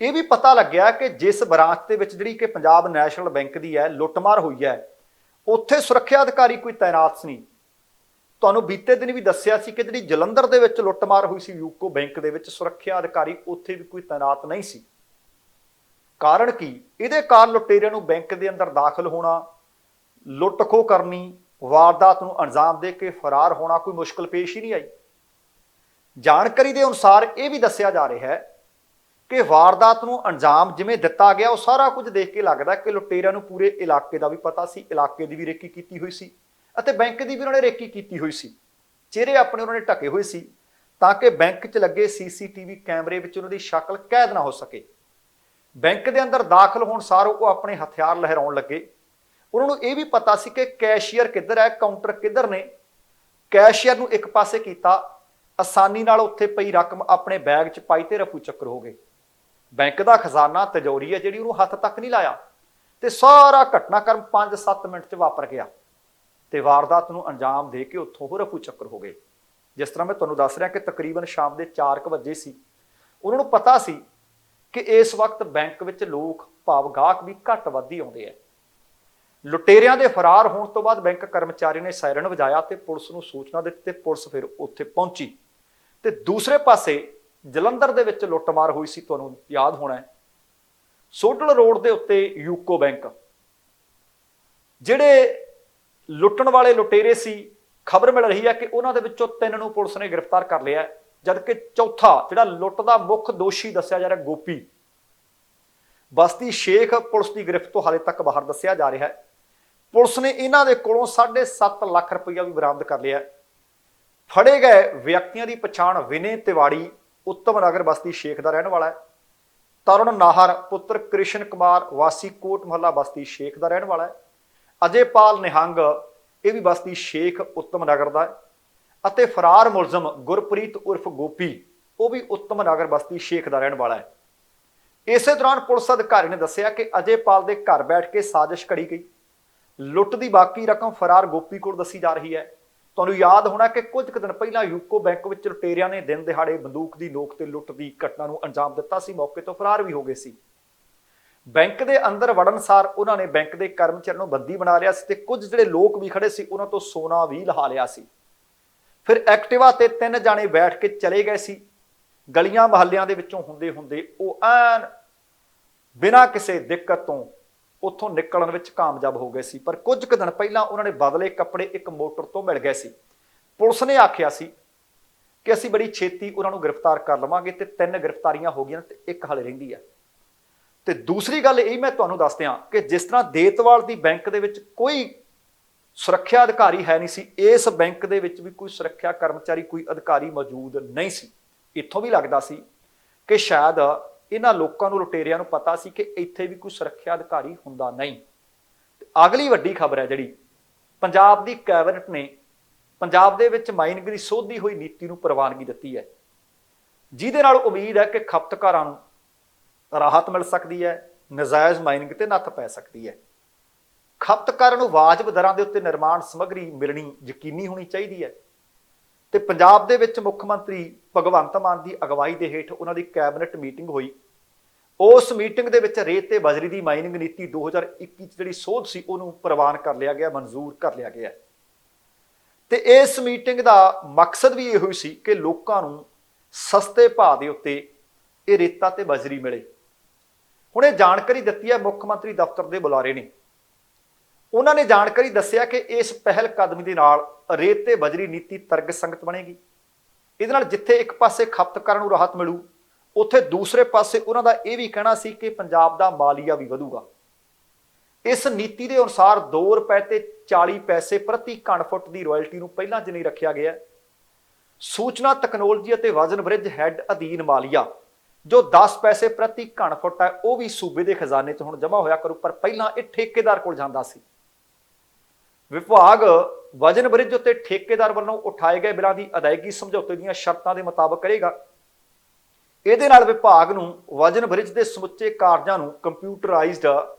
ਇਹ ਵੀ ਪਤਾ ਲੱਗਿਆ ਕਿ ਜਿਸ ਬ੍ਰਾਂਚ ਦੇ ਵਿੱਚ ਜਿਹੜੀ ਕਿ ਪੰਜਾਬ ਨੈਸ਼ਨਲ ਬੈਂਕ ਦੀ ਹੈ ਲੁੱਟਮਾਰ ਹੋਈ ਹੈ, ਉੱਥੇ ਸੁਰੱਖਿਆ ਅਧਿਕਾਰੀ ਕੋਈ ਤਾਇਨਾਤ ਨਹੀਂ। ਤੁਹਾਨੂੰ ਬੀਤੇ ਦਿਨ ਵੀ ਦੱਸਿਆ ਸੀ ਕਿ ਜਿਹੜੀ ਜਲੰਧਰ ਦੇ ਵਿੱਚ ਲੁੱਟਮਾਰ ਹੋਈ ਸੀ ਯੂਕੋ ਬੈਂਕ ਦੇ ਵਿੱਚ, ਸੁਰੱਖਿਆ ਅਧਿਕਾਰੀ ਉੱਥੇ ਵੀ ਕੋਈ ਤਾਇਨਾਤ ਨਹੀਂ ਸੀ। ਕਾਰਨ ਕੀ? ਇਹਦੇ ਕਾਰਨ ਲੁਟੇਰਿਆਂ ਨੂੰ ਬੈਂਕ ਦੇ ਅੰਦਰ ਦਾਖਲ ਹੋਣਾ, ਲੁੱਟ ਖੋਹ ਕਰਨੀ, ਵਾਰਦਾਤ ਨੂੰ ਅੰਜਾਮ ਦੇ ਕੇ ਫਰਾਰ ਹੋਣਾ ਕੋਈ ਮੁਸ਼ਕਲ ਪੇਸ਼ ਹੀ ਨਹੀਂ ਆਈ। ਜਾਣਕਾਰੀ ਦੇ ਅਨੁਸਾਰ ਇਹ ਵੀ ਦੱਸਿਆ ਜਾ ਰਿਹਾ ਹੈ ਕਿ ਵਾਰਦਾਤ ਨੂੰ ਅੰਜਾਮ ਜਿਵੇਂ ਦਿੱਤਾ ਗਿਆ, ਉਹ ਸਾਰਾ ਕੁਝ ਦੇਖ ਕੇ ਲੱਗਦਾ ਕਿ ਲੁਟੇਰਿਆਂ ਨੂੰ ਪੂਰੇ ਇਲਾਕੇ ਦਾ ਵੀ ਪਤਾ ਸੀ, ਇਲਾਕੇ ਦੀ ਵੀ ਰੇਕੀ ਕੀਤੀ ਹੋਈ ਸੀ ਅਤੇ ਬੈਂਕ ਦੀ ਵੀ ਉਹਨਾਂ ਨੇ ਰੇਕੀ ਕੀਤੀ ਹੋਈ ਸੀ। ਚਿਹਰੇ ਆਪਣੇ ਉਹਨਾਂ ਨੇ ਢਕੇ ਹੋਏ ਸੀ ਤਾਂ ਕਿ ਬੈਂਕ 'ਚ ਲੱਗੇ ਸੀਸੀਟੀਵੀ ਕੈਮਰੇ ਵਿੱਚ ਉਹਨਾਂ ਦੀ ਸ਼ਕਲ ਕੈਦ ਨਾ ਹੋ ਸਕੇ। ਬੈਂਕ ਦੇ ਅੰਦਰ ਦਾਖਲ ਹੋਣ ਸਾਰ ਉਹ ਆਪਣੇ ਹਥਿਆਰ ਲਹਿਰਾਉਣ ਲੱਗੇ। ਉਹਨਾਂ ਨੂੰ ਇਹ ਵੀ ਪਤਾ ਸੀ ਕਿ ਕੈਸ਼ੀਅਰ ਕਿੱਧਰ ਹੈ, ਕਾਊਂਟਰ ਕਿੱਧਰ ਨੇ। ਕੈਸ਼ੀਅਰ ਨੂੰ ਇੱਕ ਪਾਸੇ ਕੀਤਾ, ਆਸਾਨੀ ਨਾਲ ਉੱਥੇ ਪਈ ਰਕਮ ਆਪਣੇ ਬੈਗ 'ਚ ਪਾਈ ਤੇ ਰਫੂ ਚੱਕਰ ਹੋ ਗਏ। ਬੈਂਕ ਦਾ ਖਜ਼ਾਨਾ, ਤਿਜੋਰੀ ਹੈ ਜਿਹੜੀ, ਉਹਨੂੰ ਹੱਥ ਤੱਕ ਨਹੀਂ ਲਾਇਆ। ਤੇ ਸਾਰਾ ਘਟਨਾਕ੍ਰਮ 5-7 ਮਿੰਟ 'ਚ ਵਾਪਰ ਗਿਆ ਤੇ ਵਾਰਦਾਤ ਨੂੰ ਅੰਜਾਮ ਦੇ ਕੇ ਉੱਥੋਂ ਉਹ ਰਫੂ ਚੱਕਰ ਹੋ ਗਏ। ਜਿਸ ਤਰ੍ਹਾਂ ਮੈਂ ਤੁਹਾਨੂੰ ਦੱਸ ਰਿਹਾ ਕਿ ਤਕਰੀਬਨ ਸ਼ਾਮ ਦੇ 4 ਵਜੇ ਸੀ। ਉਹਨਾਂ ਨੂੰ ਪਤਾ ਸੀ ਕਿ ਇਸ ਵਕਤ ਬੈਂਕ ਵਿੱਚ ਲੋਕ ਭਾਵ ਗਾਹਕ ਵੀ ਘੱਟ ਵੱਧ ਹੀ ਆਉਂਦੇ ਆ। ਲੁਟੇਰਿਆਂ ਦੇ ਫਰਾਰ ਹੋਣ ਤੋਂ ਬਾਅਦ ਬੈਂਕ ਕਰਮਚਾਰੀ ਨੇ ਸਾਇਰਨ ਵਜਾਇਆ ਤੇ ਪੁਲਿਸ ਨੂੰ ਸੂਚਨਾ ਦਿੱਤੀ ਤੇ ਪੁਲਿਸ ਫਿਰ ਉੱਥੇ ਪਹੁੰਚੀ। ਤੇ ਦੂਸਰੇ ਪਾਸੇ ਜਲੰਧਰ ਦੇ ਵਿੱਚ ਲੁੱਟਮਾਰ ਹੋਈ ਸੀ, ਤੁਹਾਨੂੰ ਯਾਦ ਹੋਣਾ ਹੈ, ਸੋਡਲ ਰੋਡ ਦੇ ਉੱਤੇ ਯੂਕੋ ਬੈਂਕ। ਜਿਹੜੇ ਲੁੱਟਣ ਵਾਲੇ ਲੁਟੇਰੇ ਸੀ, ਖਬਰ ਮਿਲ ਰਹੀ ਹੈ ਕਿ ਉਹਨਾਂ ਦੇ ਵਿੱਚੋਂ 3 ਨੂੰ ਪੁਲਿਸ ਨੇ ਗ੍ਰਿਫਤਾਰ ਕਰ ਲਿਆ, ਜਦਕਿ ਚੌਥਾ ਜਿਹੜਾ ਲੁੱਟ ਦਾ ਮੁੱਖ ਦੋਸ਼ੀ ਦੱਸਿਆ ਜਾ ਰਿਹਾ ਗੋਪੀ ਬਸਤੀ ਸ਼ੇਖ ਪੁਲਿਸ ਦੀ ਗ੍ਰਿਫਤ ਤੋਂ ਹਾਲੇ ਤੱਕ ਬਾਹਰ ਦੱਸਿਆ ਜਾ ਰਿਹਾ ਹੈ। ਪੁਲਿਸ ਨੇ ਇਹਨਾਂ ਦੇ ਕੋਲੋਂ 7.5 ਲੱਖ ਰੁਪਈਆ ਵੀ ਬਰਾਮਦ ਕਰ ਲਿਆ। ਫੜੇ ਗਏ ਵਿਅਕਤੀਆਂ ਦੀ ਪਛਾਣ ਵਿਨੇ ਤਿਵਾੜੀ ਉੱਤਮ ਨਗਰ ਬਸਤੀ ਸ਼ੇਖ ਦਾ ਰਹਿਣ ਵਾਲਾ ਹੈ, ਤਰੁਣ ਨਾਹਰ ਪੁੱਤਰ ਕ੍ਰਿਸ਼ਨ ਕੁਮਾਰ ਵਾਸੀ ਕੋਟ ਮਹੱਲਾ ਬਸਤੀ ਸ਼ੇਖ ਦਾ ਰਹਿਣ ਵਾਲਾ ਹੈ, ਅਜੇਪਾਲ ਨਿਹੰਗ ਇਹ ਵੀ ਬਸਤੀ ਸ਼ੇਖ ਉੱਤਮ ਨਗਰ ਦਾ ਹੈ, ਅਤੇ ਫਰਾਰ ਮੁਲਜ਼ਮ ਗੁਰਪ੍ਰੀਤ ਉਰਫ ਗੋਪੀ ਉਹ ਵੀ ਉੱਤਮ ਨਗਰ ਬਸਤੀ ਸ਼ੇਖ ਦਾ ਰਹਿਣ ਵਾਲਾ ਹੈ। ਇਸੇ ਦੌਰਾਨ ਪੁਲਿਸ ਅਧਿਕਾਰੀ ਨੇ ਦੱਸਿਆ ਕਿ ਅਜੇਪਾਲ ਦੇ ਘਰ ਬੈਠ ਕੇ ਸਾਜ਼ਿਸ਼ ਘੜੀ ਗਈ। ਲੁੱਟ ਦੀ ਬਾਕੀ ਰਕਮ ਫਰਾਰ ਗੋਪੀ ਕੋਲ ਦੱਸੀ ਜਾ ਰਹੀ ਹੈ। ਤੁਹਾਨੂੰ ਯਾਦ ਹੋਣਾ ਕਿ ਕੁਝ ਕੁ ਦਿਨ ਪਹਿਲਾਂ ਯੂਕੋ ਬੈਂਕ ਵਿੱਚ ਲੁਟੇਰਿਆਂ ਨੇ ਦਿਨ ਦਿਹਾੜੇ ਬੰਦੂਕ ਦੀ ਨੋਕ ਤੇ ਲੁੱਟ ਦੀ ਘਟਨਾ ਨੂੰ ਅੰਜਾਮ ਦਿੱਤਾ ਸੀ, ਮੌਕੇ ਤੋਂ ਫਰਾਰ ਵੀ ਹੋ ਗਏ ਸੀ। ਬੈਂਕ ਦੇ ਅੰਦਰ ਵੜਨ ਸਾਰ ਉਹਨਾਂ ਨੇ ਬੈਂਕ ਦੇ ਕਰਮਚਾਰੀ ਨੂੰ ਬੰਦੀ ਬਣਾ ਲਿਆ ਸੀ ਤੇ ਕੁਝ ਜਿਹੜੇ ਲੋਕ ਵੀ ਖੜੇ ਸੀ ਉਹਨਾਂ ਤੋਂ ਸੋਨਾ ਵੀ ਲਹਾ ਲਿਆ ਸੀ। ਫਿਰ ਐਕਟਿਵਾ ਤੇ 3 ਜਾਣੇ ਬੈਠ ਕੇ ਚਲੇ ਗਏ ਸੀ। ਗਲੀਆਂ ਮਹੱਲਿਆਂ ਦੇ ਵਿੱਚੋਂ ਹੁੰਦੇ ਹੁੰਦੇ ਉਹ ਐਨ ਬਿਨਾਂ ਕਿਸੇ ਦਿੱਕਤ ਤੋਂ ਉੱਥੋਂ ਨਿਕਲਣ ਵਿੱਚ ਕਾਮਯਾਬ ਹੋ ਗਏ ਸੀ। ਪਰ ਕੁਝ ਕੁ ਦਿਨ ਪਹਿਲਾਂ ਉਹਨਾਂ ਨੇ ਬਦਲੇ ਕੱਪੜੇ ਇੱਕ ਮੋਟਰ ਤੋਂ ਮਿਲ ਗਏ ਸੀ। ਪੁਲਿਸ ਨੇ ਆਖਿਆ ਸੀ ਕਿ ਅਸੀਂ ਬੜੀ ਛੇਤੀ ਉਹਨਾਂ ਨੂੰ ਗ੍ਰਿਫਤਾਰ ਕਰ ਲਵਾਂਗੇ ਤੇ 3 ਗ੍ਰਿਫਤਾਰੀਆਂ ਹੋ ਗਈਆਂ ਤੇ 1 ਹਾਲੇ ਰਹਿੰਦੀ ਹੈ। ਤੇ ਦੂਸਰੀ ਗੱਲ ਇਹ ਮੈਂ ਤੁਹਾਨੂੰ ਦੱਸ ਦਿਆਂ ਕਿ ਜਿਸ ਤਰ੍ਹਾਂ ਦੇਤਵਾਲ ਦੀ ਬੈਂਕ ਦੇ ਵਿੱਚ ਕੋਈ ਸੁਰੱਖਿਆ ਅਧਿਕਾਰੀ ਹੈ ਨਹੀਂ ਸੀ, ਇਸ ਬੈਂਕ ਦੇ ਵਿੱਚ ਵੀ ਕੋਈ ਸੁਰੱਖਿਆ ਕਰਮਚਾਰੀ ਕੋਈ ਅਧਿਕਾਰੀ ਮੌਜੂਦ ਨਹੀਂ ਸੀ। ਇੱਥੋਂ ਵੀ ਲੱਗਦਾ ਸੀ ਕਿ ਸ਼ਾਇਦ ਇਹਨਾਂ ਲੋਕਾਂ ਨੂੰ ਲੁਟੇਰਿਆਂ ਨੂੰ ਪਤਾ ਸੀ ਕਿ ਇੱਥੇ ਵੀ ਕੋਈ ਸੁਰੱਖਿਆ ਅਧਿਕਾਰੀ ਹੁੰਦਾ ਨਹੀਂ। ਅਗਲੀ ਵੱਡੀ ਖਬਰ ਹੈ ਜਿਹੜੀ ਪੰਜਾਬ ਦੀ ਕੈਬਨਿਟ ਨੇ ਪੰਜਾਬ ਦੇ ਵਿੱਚ ਮਾਈਨਿੰਗ ਦੀ ਸੋਧੀ ਹੋਈ ਨੀਤੀ ਨੂੰ ਪ੍ਰਵਾਨਗੀ ਦਿੱਤੀ ਹੈ, ਜਿਹਦੇ ਨਾਲ ਉਮੀਦ ਹੈ ਕਿ ਖਪਤਕਾਰਾਂ ਨੂੰ ਰਾਹਤ ਮਿਲ ਸਕਦੀ ਹੈ, ਨਜਾਇਜ਼ ਮਾਈਨਿੰਗ ਤੇ ਨੱਥ ਪੈ ਸਕਦੀ ਹੈ। ਖਪਤਕਾਰਾਂ ਨੂੰ ਵਾਜਬ ਦਰਾਂ ਦੇ ਉੱਤੇ ਨਿਰਮਾਣ ਸਮੱਗਰੀ ਮਿਲਣੀ ਯਕੀਨੀ ਹੋਣੀ ਚਾਹੀਦੀ ਹੈ। ਤੇ ਪੰਜਾਬ ਦੇ ਵਿੱਚ ਮੁੱਖ ਮੰਤਰੀ ਭਗਵੰਤ ਮਾਨ ਦੀ ਅਗਵਾਈ ਦੇ ਹੇਠ ਉਹਨਾਂ ਦੀ ਕੈਬਨਿਟ ਮੀਟਿੰਗ ਹੋਈ। ਉਸ ਮੀਟਿੰਗ ਦੇ ਵਿੱਚ ਰੇਤ ਤੇ ਬਜਰੀ ਦੀ ਮਾਈਨਿੰਗ ਨੀਤੀ 2021 ਚ ਜਿਹੜੀ ਸੋਧ ਸੀ ਉਹਨੂੰ ਪ੍ਰਵਾਨ ਕਰ ਲਿਆ ਗਿਆ, ਮਨਜ਼ੂਰ ਕਰ ਲਿਆ ਗਿਆ। ਤੇ ਇਸ ਮੀਟਿੰਗ ਦਾ ਮਕਸਦ ਵੀ ਇਹੋ ਹੀ ਸੀ ਕਿ ਲੋਕਾਂ ਨੂੰ ਸਸਤੇ ਭਾਅ ਦੇ ਉੱਤੇ ਇਹ ਰੇਤਾ ਤੇ ਬਜਰੀ ਮਿਲੇ। ਹੁਣ ਇਹ ਜਾਣਕਾਰੀ ਦਿੱਤੀ ਹੈ ਮੁੱਖ ਮੰਤਰੀ ਦਫ਼ਤਰ ਦੇ ਬੁਲਾਰੇ ਨੇ। ਉਹਨਾਂ ਨੇ ਜਾਣਕਾਰੀ ਦੱਸਿਆ ਕਿ ਇਸ ਪਹਿਲ ਕਦਮੀ ਦੇ ਨਾਲ ਰੇਤ ਤੇ ਬਜਰੀ ਨੀਤੀ ਤਰਕਸੰਗਤ ਬਣੇਗੀ। ਇਹਦੇ ਨਾਲ ਜਿੱਥੇ ਇੱਕ ਪਾਸੇ ਖਪਤਕਾਰਾਂ ਨੂੰ ਰਾਹਤ ਮਿਲੂ, ਉੱਥੇ ਦੂਸਰੇ ਪਾਸੇ ਉਹਨਾਂ ਦਾ ਇਹ ਵੀ ਕਹਿਣਾ ਸੀ ਕਿ ਪੰਜਾਬ ਦਾ ਮਾਲੀਆ ਵੀ ਵਧੂਗਾ। ਇਸ ਨੀਤੀ ਦੇ ਅਨੁਸਾਰ 2 ਰੁਪਏ ਤੇ 40 ਪੈਸੇ ਪ੍ਰਤੀ ਘਣ ਫੁੱਟ ਦੀ ਰਾਇਲਟੀ ਨੂੰ ਪਹਿਲਾਂ ਜਿੰਨੀ ਰੱਖਿਆ ਗਿਆ। ਸੂਚਨਾ ਤਕਨੋਲੋਜੀ ਅਤੇ ਵਜ਼ਨ ਬ੍ਰਿਜ ਹੈੱਡ ਅਧੀਨ ਮਾਲੀਆ ਜੋ 10 ਪੈਸੇ ਪ੍ਰਤੀ ਘਣ ਫੁੱਟ ਹੈ ਉਹ ਵੀ ਸੂਬੇ ਦੇ ਖਜ਼ਾਨੇ 'ਚ ਹੁਣ ਜਮ੍ਹਾਂ ਹੋਇਆ ਕਰੂ, ਪਰ ਪਹਿਲਾਂ ਇਹ ਠੇਕੇਦਾਰ ਕੋਲ ਜਾਂਦਾ ਸੀ। ਵਿਭਾਗ ਵਜਨ ਬ੍ਰਿਜ ਉੱਤੇ ਠੇਕੇਦਾਰ ਵੱਲੋਂ ਉਠਾਏ ਗਏ ਬਿੱਲਾਂ ਦੀ ਅਦਾਇਗੀ ਸਮਝੌਤੇ ਦੀਆਂ ਸ਼ਰਤਾਂ ਦੇ ਮੁਤਾਬਕ ਕਰੇਗਾ। ਇਹਦੇ ਨਾਲ ਵਿਭਾਗ ਨੂੰ ਵਜਨ ਬ੍ਰਿਜ ਦੇ ਸਮੁੱਚੇ ਕਾਰਜਾਂ ਨੂੰ ਕੰਪਿਊਟਰਾਈਜ਼ਡ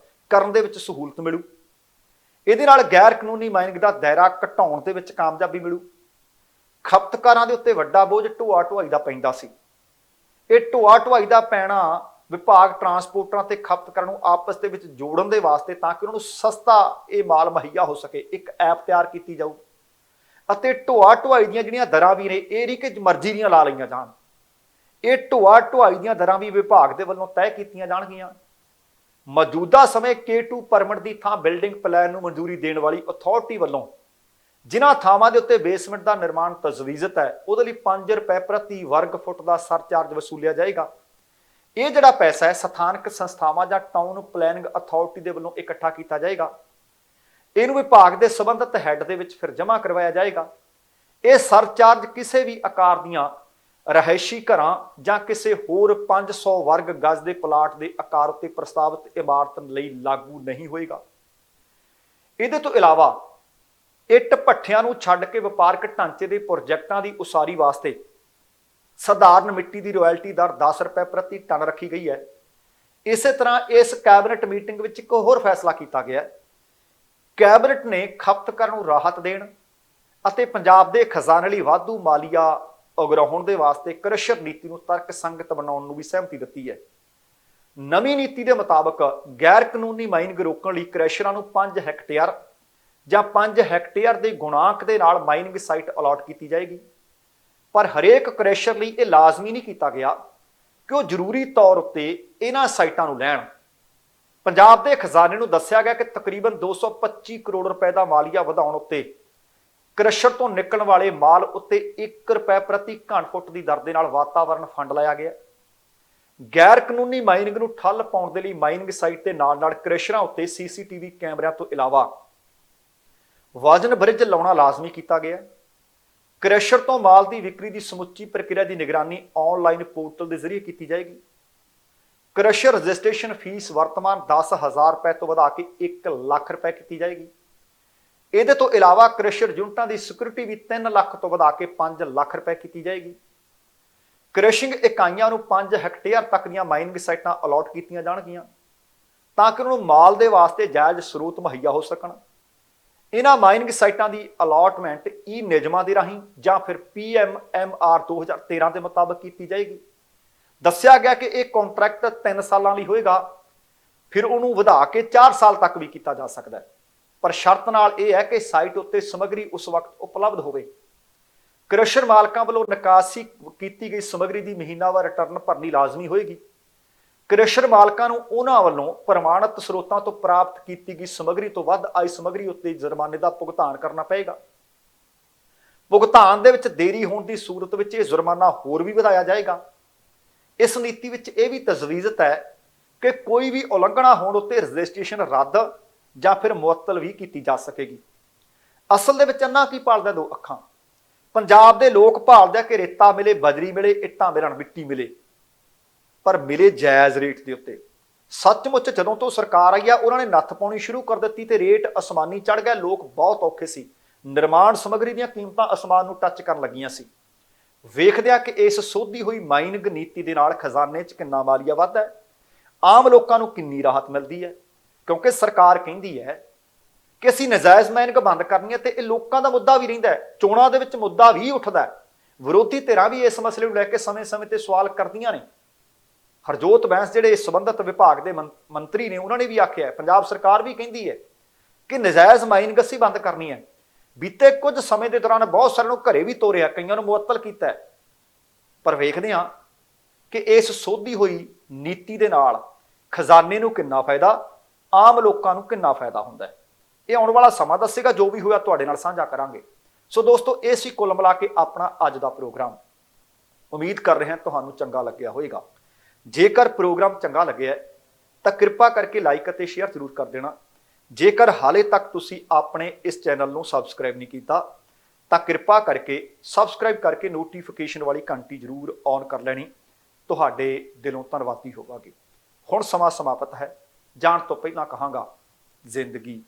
ਕਰਨ ਦੇ ਵਿੱਚ ਸਹੂਲਤ ਮਿਲੂ। ਇਹਦੇ ਨਾਲ ਗੈਰ ਕਾਨੂੰਨੀ ਮਾਈਨਿੰਗ ਦਾ ਦਾਇਰਾ ਘਟਾਉਣ ਦੇ ਵਿੱਚ ਕਾਮਯਾਬੀ ਮਿਲੂ। ਖਪਤਕਾਰਾਂ ਦੇ ਉੱਤੇ ਵੱਡਾ ਬੋਝ ਢੋਆ ਢੁਆਈ ਦਾ ਪੈਂਦਾ ਸੀ। ਇਹ ਢੋਆ ਢੁਆਈ ਦਾ ਪੈਣਾ ਵਿਭਾਗ ਟਰਾਂਸਪੋਰਟਰਾਂ ਤੇ ਖਪਤਕਾਰਾਂ ਨੂੰ ਆਪਸ ਦੇ ਵਿੱਚ ਜੋੜਨ ਦੇ ਵਾਸਤੇ, ਤਾਂ ਕਿ ਉਹਨਾਂ ਨੂੰ ਸਸਤਾ ਇਹ ਮਾਲ ਮੁਹੱਈਆ ਹੋ ਸਕੇ, ਇੱਕ ਐਪ ਤਿਆਰ ਕੀਤੀ ਜਾਊ। ਅਤੇ ਢੋਆ ਢੁਆਈ ਦੀਆਂ ਜਿਹੜੀਆਂ ਦਰਾਂ ਵੀ ਨੇ ਇਹ ਨਹੀਂ ਕਿ ਮਰਜ਼ੀ ਦੀਆਂ ਲਾ ਲਈਆਂ ਜਾਣ। ਇਹ ਢੋਆ ਢੁਆਈ ਦੀਆਂ ਦਰਾਂ ਵੀ ਵਿਭਾਗ ਦੇ ਵੱਲੋਂ ਤੈਅ ਕੀਤੀਆਂ ਜਾਣਗੀਆਂ। ਮੌਜੂਦਾ ਸਮੇਂ K2 ਪਰਮਿਟ ਦੀ ਥਾਂ ਬਿਲਡਿੰਗ ਪਲਾਨ ਨੂੰ ਮਨਜ਼ੂਰੀ ਦੇਣ ਵਾਲੀ ਅਥਾਰਟੀ ਵੱਲੋਂ ਜਿਨ੍ਹਾਂ ਥਾਵਾਂ ਦੇ ਉੱਤੇ ਬੇਸਮੈਂਟ ਦਾ ਨਿਰਮਾਣ ਤਜਵੀਜ਼ਤ ਹੈ ਉਹਦੇ ਲਈ 5 ਰੁਪਏ ਪ੍ਰਤੀ ਵਰਗ ਫੁੱਟ ਦਾ ਸਰਚਾਰਜ ਵਸੂਲਿਆ ਜਾਏਗਾ। ਇਹ ਜਿਹੜਾ ਪੈਸਾ ਹੈ ਸਥਾਨਕ ਸੰਸਥਾਵਾਂ ਜਾਂ ਟਾਊਨ ਪਲੈਨਿੰਗ ਅਥਾਰਟੀ ਦੇ ਵੱਲੋਂ ਇਕੱਠਾ ਕੀਤਾ ਜਾਏਗਾ। ਇਹਨੂੰ ਵਿਭਾਗ ਦੇ ਸੰਬੰਧਿਤ ਹੈੱਡ ਦੇ ਵਿੱਚ ਫਿਰ ਜਮ੍ਹਾਂ ਕਰਵਾਇਆ ਜਾਏਗਾ। ਇਹ ਸਰਚਾਰਜ ਕਿਸੇ ਵੀ ਆਕਾਰ ਦੀਆਂ ਰਹਾਇਸ਼ੀ ਘਰਾਂ ਜਾਂ ਕਿਸੇ ਹੋਰ 500 ਵਰਗ ਗਜ਼ ਦੇ ਪਲਾਟ ਦੇ ਆਕਾਰ ਉੱਤੇ ਪ੍ਰਸਤਾਵਿਤ ਇਮਾਰਤ ਲਈ ਲਾਗੂ ਨਹੀਂ ਹੋਏਗਾ। ਇਹਦੇ ਤੋਂ ਇਲਾਵਾ ਇੱਟ ਭੱਠਿਆਂ ਨੂੰ ਛੱਡ ਕੇ ਵਪਾਰਕ ਢਾਂਚੇ ਦੇ ਪ੍ਰੋਜੈਕਟਾਂ ਦੀ ਉਸਾਰੀ ਵਾਸਤੇ ਸਧਾਰਨ ਮਿੱਟੀ ਦੀ ਰਾਇਲਟੀ ਦਰ 10 ਰੁਪਏ ਪ੍ਰਤੀ ਟਨ ਰੱਖੀ ਗਈ ਹੈ। ਇਸੇ ਤਰ੍ਹਾਂ ਇਸ ਕੈਬਨਿਟ ਮੀਟਿੰਗ ਵਿੱਚ ਇੱਕ ਹੋਰ ਫੈਸਲਾ ਕੀਤਾ ਗਿਆ। ਕੈਬਨਿਟ ਨੇ ਖਪਤਕਾਰਾਂ ਨੂੰ ਰਾਹਤ ਦੇਣ ਅਤੇ ਪੰਜਾਬ ਦੇ ਖਜ਼ਾਨੇ ਲਈ ਵਾਧੂ ਮਾਲੀਆ ਉਗਰਾਉਣ ਦੇ ਵਾਸਤੇ ਕ੍ਰਸ਼ਰ ਨੀਤੀ ਨੂੰ ਤਰਕਸੰਗਤ ਬਣਾਉਣ ਨੂੰ ਵੀ ਸਹਿਮਤੀ ਦਿੱਤੀ ਹੈ। ਨਵੀਂ ਨੀਤੀ ਦੇ ਮੁਤਾਬਕ ਗੈਰ ਕਾਨੂੰਨੀ ਮਾਈਨਿੰਗ ਰੋਕਣ ਲਈ ਕ੍ਰਸ਼ਰਾਂ ਨੂੰ 5 ਹੈਕਟੇਅਰ ਜਾਂ 5 ਹੈਕਟੇਅਰ ਦੇ ਗੁਣਾਂਕ ਦੇ ਨਾਲ ਮਾਈਨਿੰਗ ਸਾਈਟ ਅਲਾਟ ਕੀਤੀ ਜਾਏਗੀ। ਪਰ ਹਰੇਕ ਕ੍ਰਸ਼ਰ ਲਈ ਇਹ ਲਾਜ਼ਮੀ ਨਹੀਂ ਕੀਤਾ ਗਿਆ ਕਿ ਉਹ ਜ਼ਰੂਰੀ ਤੌਰ ਉੱਤੇ ਇਹਨਾਂ ਸਾਈਟਾਂ ਨੂੰ ਲੈਣ। ਪੰਜਾਬ ਦੇ ਖਜ਼ਾਨੇ ਨੂੰ ਦੱਸਿਆ ਗਿਆ ਕਿ ਤਕਰੀਬਨ 225 ਕਰੋੜ ਰੁਪਏ ਦਾ ਮਾਲੀਆ ਵਧਾਉਣ ਉੱਤੇ ਕ੍ਰਸ਼ਰ ਤੋਂ ਨਿਕਲਣ ਵਾਲੇ ਮਾਲ ਉੱਤੇ 1 ਰੁਪਏ ਪ੍ਰਤੀ ਘਣ ਫੁੱਟ ਦੀ ਦਰ ਦੇ ਨਾਲ ਵਾਤਾਵਰਣ ਫੰਡ ਲਾਇਆ ਗਿਆ। ਗੈਰ ਕਾਨੂੰਨੀ ਮਾਈਨਿੰਗ ਨੂੰ ਠੱਲ ਪਾਉਣ ਦੇ ਲਈ ਮਾਈਨਿੰਗ ਸਾਈਟ ਦੇ ਨਾਲ ਕ੍ਰਸ਼ਰਾਂ ਉੱਤੇ ਸੀਸੀਟੀਵੀ ਕੈਮਰਿਆਂ ਤੋਂ ਇਲਾਵਾ ਵਜ਼ਨ ਬ੍ਰਿਜ ਲਾਉਣਾ ਲਾਜ਼ਮੀ ਕੀਤਾ ਗਿਆ। ਕ੍ਰਸ਼ਰ ਤੋਂ ਮਾਲ ਦੀ ਵਿਕਰੀ ਦੀ ਸਮੁੱਚੀ ਪ੍ਰਕਿਰਿਆ ਦੀ ਨਿਗਰਾਨੀ ਆਨਲਾਈਨ ਪੋਰਟਲ ਦੇ ਜ਼ਰੀਏ ਕੀਤੀ ਜਾਏਗੀ। ਕ੍ਰਸ਼ਰ ਰਜਿਸਟ੍ਰੇਸ਼ਨ ਫੀਸ ਵਰਤਮਾਨ 10,000 ਰੁਪਏ ਤੋਂ ਵਧਾ ਕੇ 1 ਲੱਖ ਰੁਪਏ ਕੀਤੀ ਜਾਏਗੀ। ਇਹਦੇ ਤੋਂ ਇਲਾਵਾ ਕ੍ਰਸ਼ਰ ਯੂਨਿਟਾਂ ਦੀ ਸਿਕਿਉਰਿਟੀ ਵੀ 3 ਲੱਖ ਤੋਂ ਵਧਾ ਕੇ 5 ਲੱਖ ਰੁਪਏ ਕੀਤੀ ਜਾਏਗੀ। ਕ੍ਰਸ਼ਿੰਗ ਇਕਾਈਆਂ ਨੂੰ 5 ਹੈਕਟੇਅਰ ਤੱਕ ਦੀਆਂ ਮਾਈਨਿੰਗ ਸਾਈਟਾਂ ਅਲਾਟ ਕੀਤੀਆਂ ਜਾਣਗੀਆਂ ਤਾਂ ਕਿ ਉਹਨਾਂ ਨੂੰ ਮਾਲ ਦੇ ਵਾਸਤੇ ਜਾਇਜ਼ ਸਰੋਤ ਮੁਹੱਈਆ ਹੋ ਸਕਣ। ਇਹਨਾਂ ਮਾਈਨਿੰਗ ਸਾਈਟਾਂ ਦੀ ਅਲਾਟਮੈਂਟ ਈ ਨਿਯਮਾਂ ਦੇ ਰਾਹੀਂ ਜਾਂ ਫਿਰ PMMR 2013 ਦੇ ਮੁਤਾਬਕ ਕੀਤੀ ਜਾਏਗੀ। ਦੱਸਿਆ ਗਿਆ ਕਿ ਇਹ ਕੰਟਰੈਕਟ 3 ਸਾਲਾਂ ਲਈ ਹੋਏਗਾ, ਫਿਰ ਉਹਨੂੰ ਵਧਾ ਕੇ 4 ਸਾਲ ਤੱਕ ਵੀ ਕੀਤਾ ਜਾ ਸਕਦਾ ਹੈ, ਪਰ ਸ਼ਰਤ ਨਾਲ ਇਹ ਹੈ ਕਿ ਸਾਈਟ ਉੱਤੇ ਸਮੱਗਰੀ ਉਸ ਵਕਤ ਉਪਲਬਧ ਹੋਵੇ। ਕ੍ਰਸ਼ਰ ਮਾਲਕਾਂ ਵੱਲੋਂ ਨਿਕਾਸੀ ਕੀਤੀ ਗਈ ਸਮੱਗਰੀ ਦੀ ਮਹੀਨਾਵਾਰ ਰਿਟਰਨ ਭਰਨੀ ਲਾਜ਼ਮੀ ਹੋਏਗੀ। ਕ੍ਰਸ਼ਰ ਮਾਲਕਾਂ ਨੂੰ ਉਹਨਾਂ ਵੱਲੋਂ ਪ੍ਰਮਾਣਿਤ ਸਰੋਤਾਂ ਤੋਂ ਪ੍ਰਾਪਤ ਕੀਤੀ ਗਈ ਸਮੱਗਰੀ ਤੋਂ ਵੱਧ ਆਈ ਸਮੱਗਰੀ ਉੱਤੇ ਜੁਰਮਾਨੇ ਦਾ ਭੁਗਤਾਨ ਕਰਨਾ ਪਏਗਾ। ਭੁਗਤਾਨ ਦੇ ਵਿੱਚ ਦੇਰੀ ਹੋਣ ਦੀ ਸੂਰਤ ਵਿੱਚ ਇਹ ਜੁਰਮਾਨਾ ਹੋਰ ਵੀ ਵਧਾਇਆ ਜਾਏਗਾ। ਇਸ ਨੀਤੀ ਵਿੱਚ ਇਹ ਵੀ ਤਜਵੀਜ਼ਤ ਹੈ ਕਿ ਕੋਈ ਵੀ ਉਲੰਘਣਾ ਹੋਣ ਉੱਤੇ ਰਜਿਸਟ੍ਰੇਸ਼ਨ ਰੱਦ ਜਾਂ ਫਿਰ ਮੁਅੱਤਲ ਵੀ ਕੀਤੀ ਜਾ ਸਕੇਗੀ। ਅਸਲ ਦੇ ਵਿੱਚ ਅੰਨਾ ਕੀ ਭਾਲਦਾ ਦੋ ਅੱਖਾਂ। ਪੰਜਾਬ ਦੇ ਲੋਕ ਭਾਲਦੇ ਆ ਕਿ ਰੇਤਾ ਮਿਲੇ, ਬਜਰੀ ਮਿਲੇ, ਇੱਟਾਂ ਮਿਲਣ, ਮਿੱਟੀ ਮਿਲੇ, ਪਰ ਮਿਲੇ ਜਾਇਜ਼ ਰੇਟ ਦੇ ਉੱਤੇ। ਸੱਚਮੁੱਚ ਜਦੋਂ ਤੋਂ ਸਰਕਾਰ ਆਈ ਆ ਉਹਨਾਂ ਨੇ ਨੱਥ ਪਾਉਣੀ ਸ਼ੁਰੂ ਕਰ ਦਿੱਤੀ ਤੇ ਰੇਟ ਅਸਮਾਨੀ ਚੜ ਗਿਆ। ਲੋਕ ਬਹੁਤ ਔਖੇ ਸੀ। ਨਿਰਮਾਣ ਸਮੱਗਰੀ ਦੀਆਂ ਕੀਮਤਾਂ ਅਸਮਾਨ ਨੂੰ ਟੱਚ ਕਰਨ ਲੱਗੀਆਂ ਸੀ। ਵੇਖਦੇ ਆ ਕਿ ਇਸ ਸੋਧੀ ਹੋਈ ਮਾਈਨਿੰਗ ਨੀਤੀ ਦੇ ਨਾਲ ਖਜ਼ਾਨੇ 'ਚ ਕਿੰਨਾ ਮਾਲੀਆ ਵੱਧਦਾ ਹੈ, ਆਮ ਲੋਕਾਂ ਨੂੰ ਕਿੰਨੀ ਰਾਹਤ ਮਿਲਦੀ ਹੈ। ਕਿਉਂਕਿ ਸਰਕਾਰ ਕਹਿੰਦੀ ਹੈ ਕਿ ਅਸੀਂ ਨਜਾਇਜ਼ ਮਾਈਨਿੰਗ ਬੰਦ ਕਰਨੀ ਹੈ ਤੇ ਇਹ ਲੋਕਾਂ ਦਾ ਮੁੱਦਾ ਵੀ ਰਹਿੰਦਾ ਹੈ। ਚੋਣਾਂ ਦੇ ਵਿੱਚ ਮੁੱਦਾ ਵੀ ਉੱਠਦਾ ਹੈ। ਵਿਰੋਧੀ ਧਿਰਾਂ ਵੀ ਇਸ ਮਸਲੇ ਨੂੰ ਲੈ ਕੇ ਸਮੇਂ-ਸਮੇਂ ਤੇ ਸਵਾਲ ਕਰਦੀਆਂ ਨੇ। ਹਰਜੋਤ ਬੈਂਸ ਜਿਹੜੇ ਸੰਬੰਧਿਤ ਵਿਭਾਗ ਦੇ ਮੰਤਰੀ ਨੇ ਉਹਨਾਂ ਨੇ ਵੀ ਆਖਿਆ, ਪੰਜਾਬ ਸਰਕਾਰ ਵੀ ਕਹਿੰਦੀ ਹੈ ਕਿ ਨਜਾਇਜ਼ ਮਾਈਨਿੰਗ ਅਸੀਂ ਬੰਦ ਕਰਨੀ ਹੈ। ਬੀਤੇ ਕੁਝ ਸਮੇਂ ਦੇ ਦੌਰਾਨ ਬਹੁਤ ਸਾਰਿਆਂ ਨੂੰ ਘਰੇ ਵੀ ਤੋਰਿਆ, ਕਈਆਂ ਨੂੰ ਮੁਅੱਤਲ ਕੀਤਾ, ਪਰ ਵੇਖਦੇ ਹਾਂ ਕਿ ਇਸ ਸੋਧੀ ਹੋਈ ਨੀਤੀ ਦੇ ਨਾਲ ਖਜ਼ਾਨੇ ਨੂੰ ਕਿੰਨਾ ਫਾਇਦਾ, ਆਮ ਲੋਕਾਂ ਨੂੰ ਕਿੰਨਾ ਫਾਇਦਾ ਹੁੰਦਾ ਹੈ। ਇਹ ਆਉਣ ਵਾਲਾ ਸਮਾਂ ਦੱਸੇਗਾ। ਜੋ ਵੀ ਹੋਇਆ ਤੁਹਾਡੇ ਨਾਲ ਸਾਂਝਾ ਕਰਾਂਗੇ। ਸੋ ਦੋਸਤੋ, ਇਹ ਸੀ ਕੁੱਲ ਮਿਲਾ ਕੇ ਆਪਣਾ ਅੱਜ ਦਾ ਪ੍ਰੋਗਰਾਮ। ਉਮੀਦ ਕਰ ਰਹੇ ਹਾਂ ਤੁਹਾਨੂੰ ਚੰਗਾ ਲੱਗਿਆ ਹੋਵੇਗਾ। ਜੇਕਰ ਪ੍ਰੋਗਰਾਮ ਚੰਗਾ ਲੱਗਿਆ ਤਾਂ ਕਿਰਪਾ ਕਰਕੇ ਲਾਈਕ ਅਤੇ ਸ਼ੇਅਰ ਜ਼ਰੂਰ ਕਰ ਦੇਣਾ। ਜੇਕਰ ਹਾਲੇ ਤੱਕ ਤੁਸੀਂ ਆਪਣੇ ਇਸ ਚੈਨਲ ਨੂੰ ਸਬਸਕ੍ਰਾਈਬ ਨਹੀਂ ਕੀਤਾ ਤਾਂ ਕਿਰਪਾ ਕਰਕੇ ਸਬਸਕ੍ਰਾਈਬ ਕਰਕੇ ਨੋਟੀਫਿਕੇਸ਼ਨ ਵਾਲੀ ਘੰਟੀ ਜ਼ਰੂਰ ਔਨ ਕਰ ਲੈਣੀ। ਤੁਹਾਡੇ ਦਿਲੋਂ ਧੰਨਵਾਦੀ ਹੋਵਾਂਗੇ। ਹੁਣ ਸਮਾਂ ਸਮਾਪਤ ਹੈ। ਜਾਣ ਤੋਂ ਪਹਿਲਾਂ ਕਹਾਂਗਾ, ਜ਼ਿੰਦਗੀ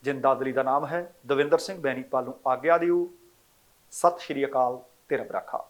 ਜਿੰਦਾਦਲੀ ਦਾ ਨਾਮ ਹੈ। ਦਵਿੰਦਰ ਸਿੰਘ ਬੈਨੀਪਾਲ ਨੂੰ ਆਗਿਆ ਦਿਓ। ਸਤਿ ਸ਼੍ਰੀ ਅਕਾਲ ਤੇ ਰੱਬ ਰਾਖਾ।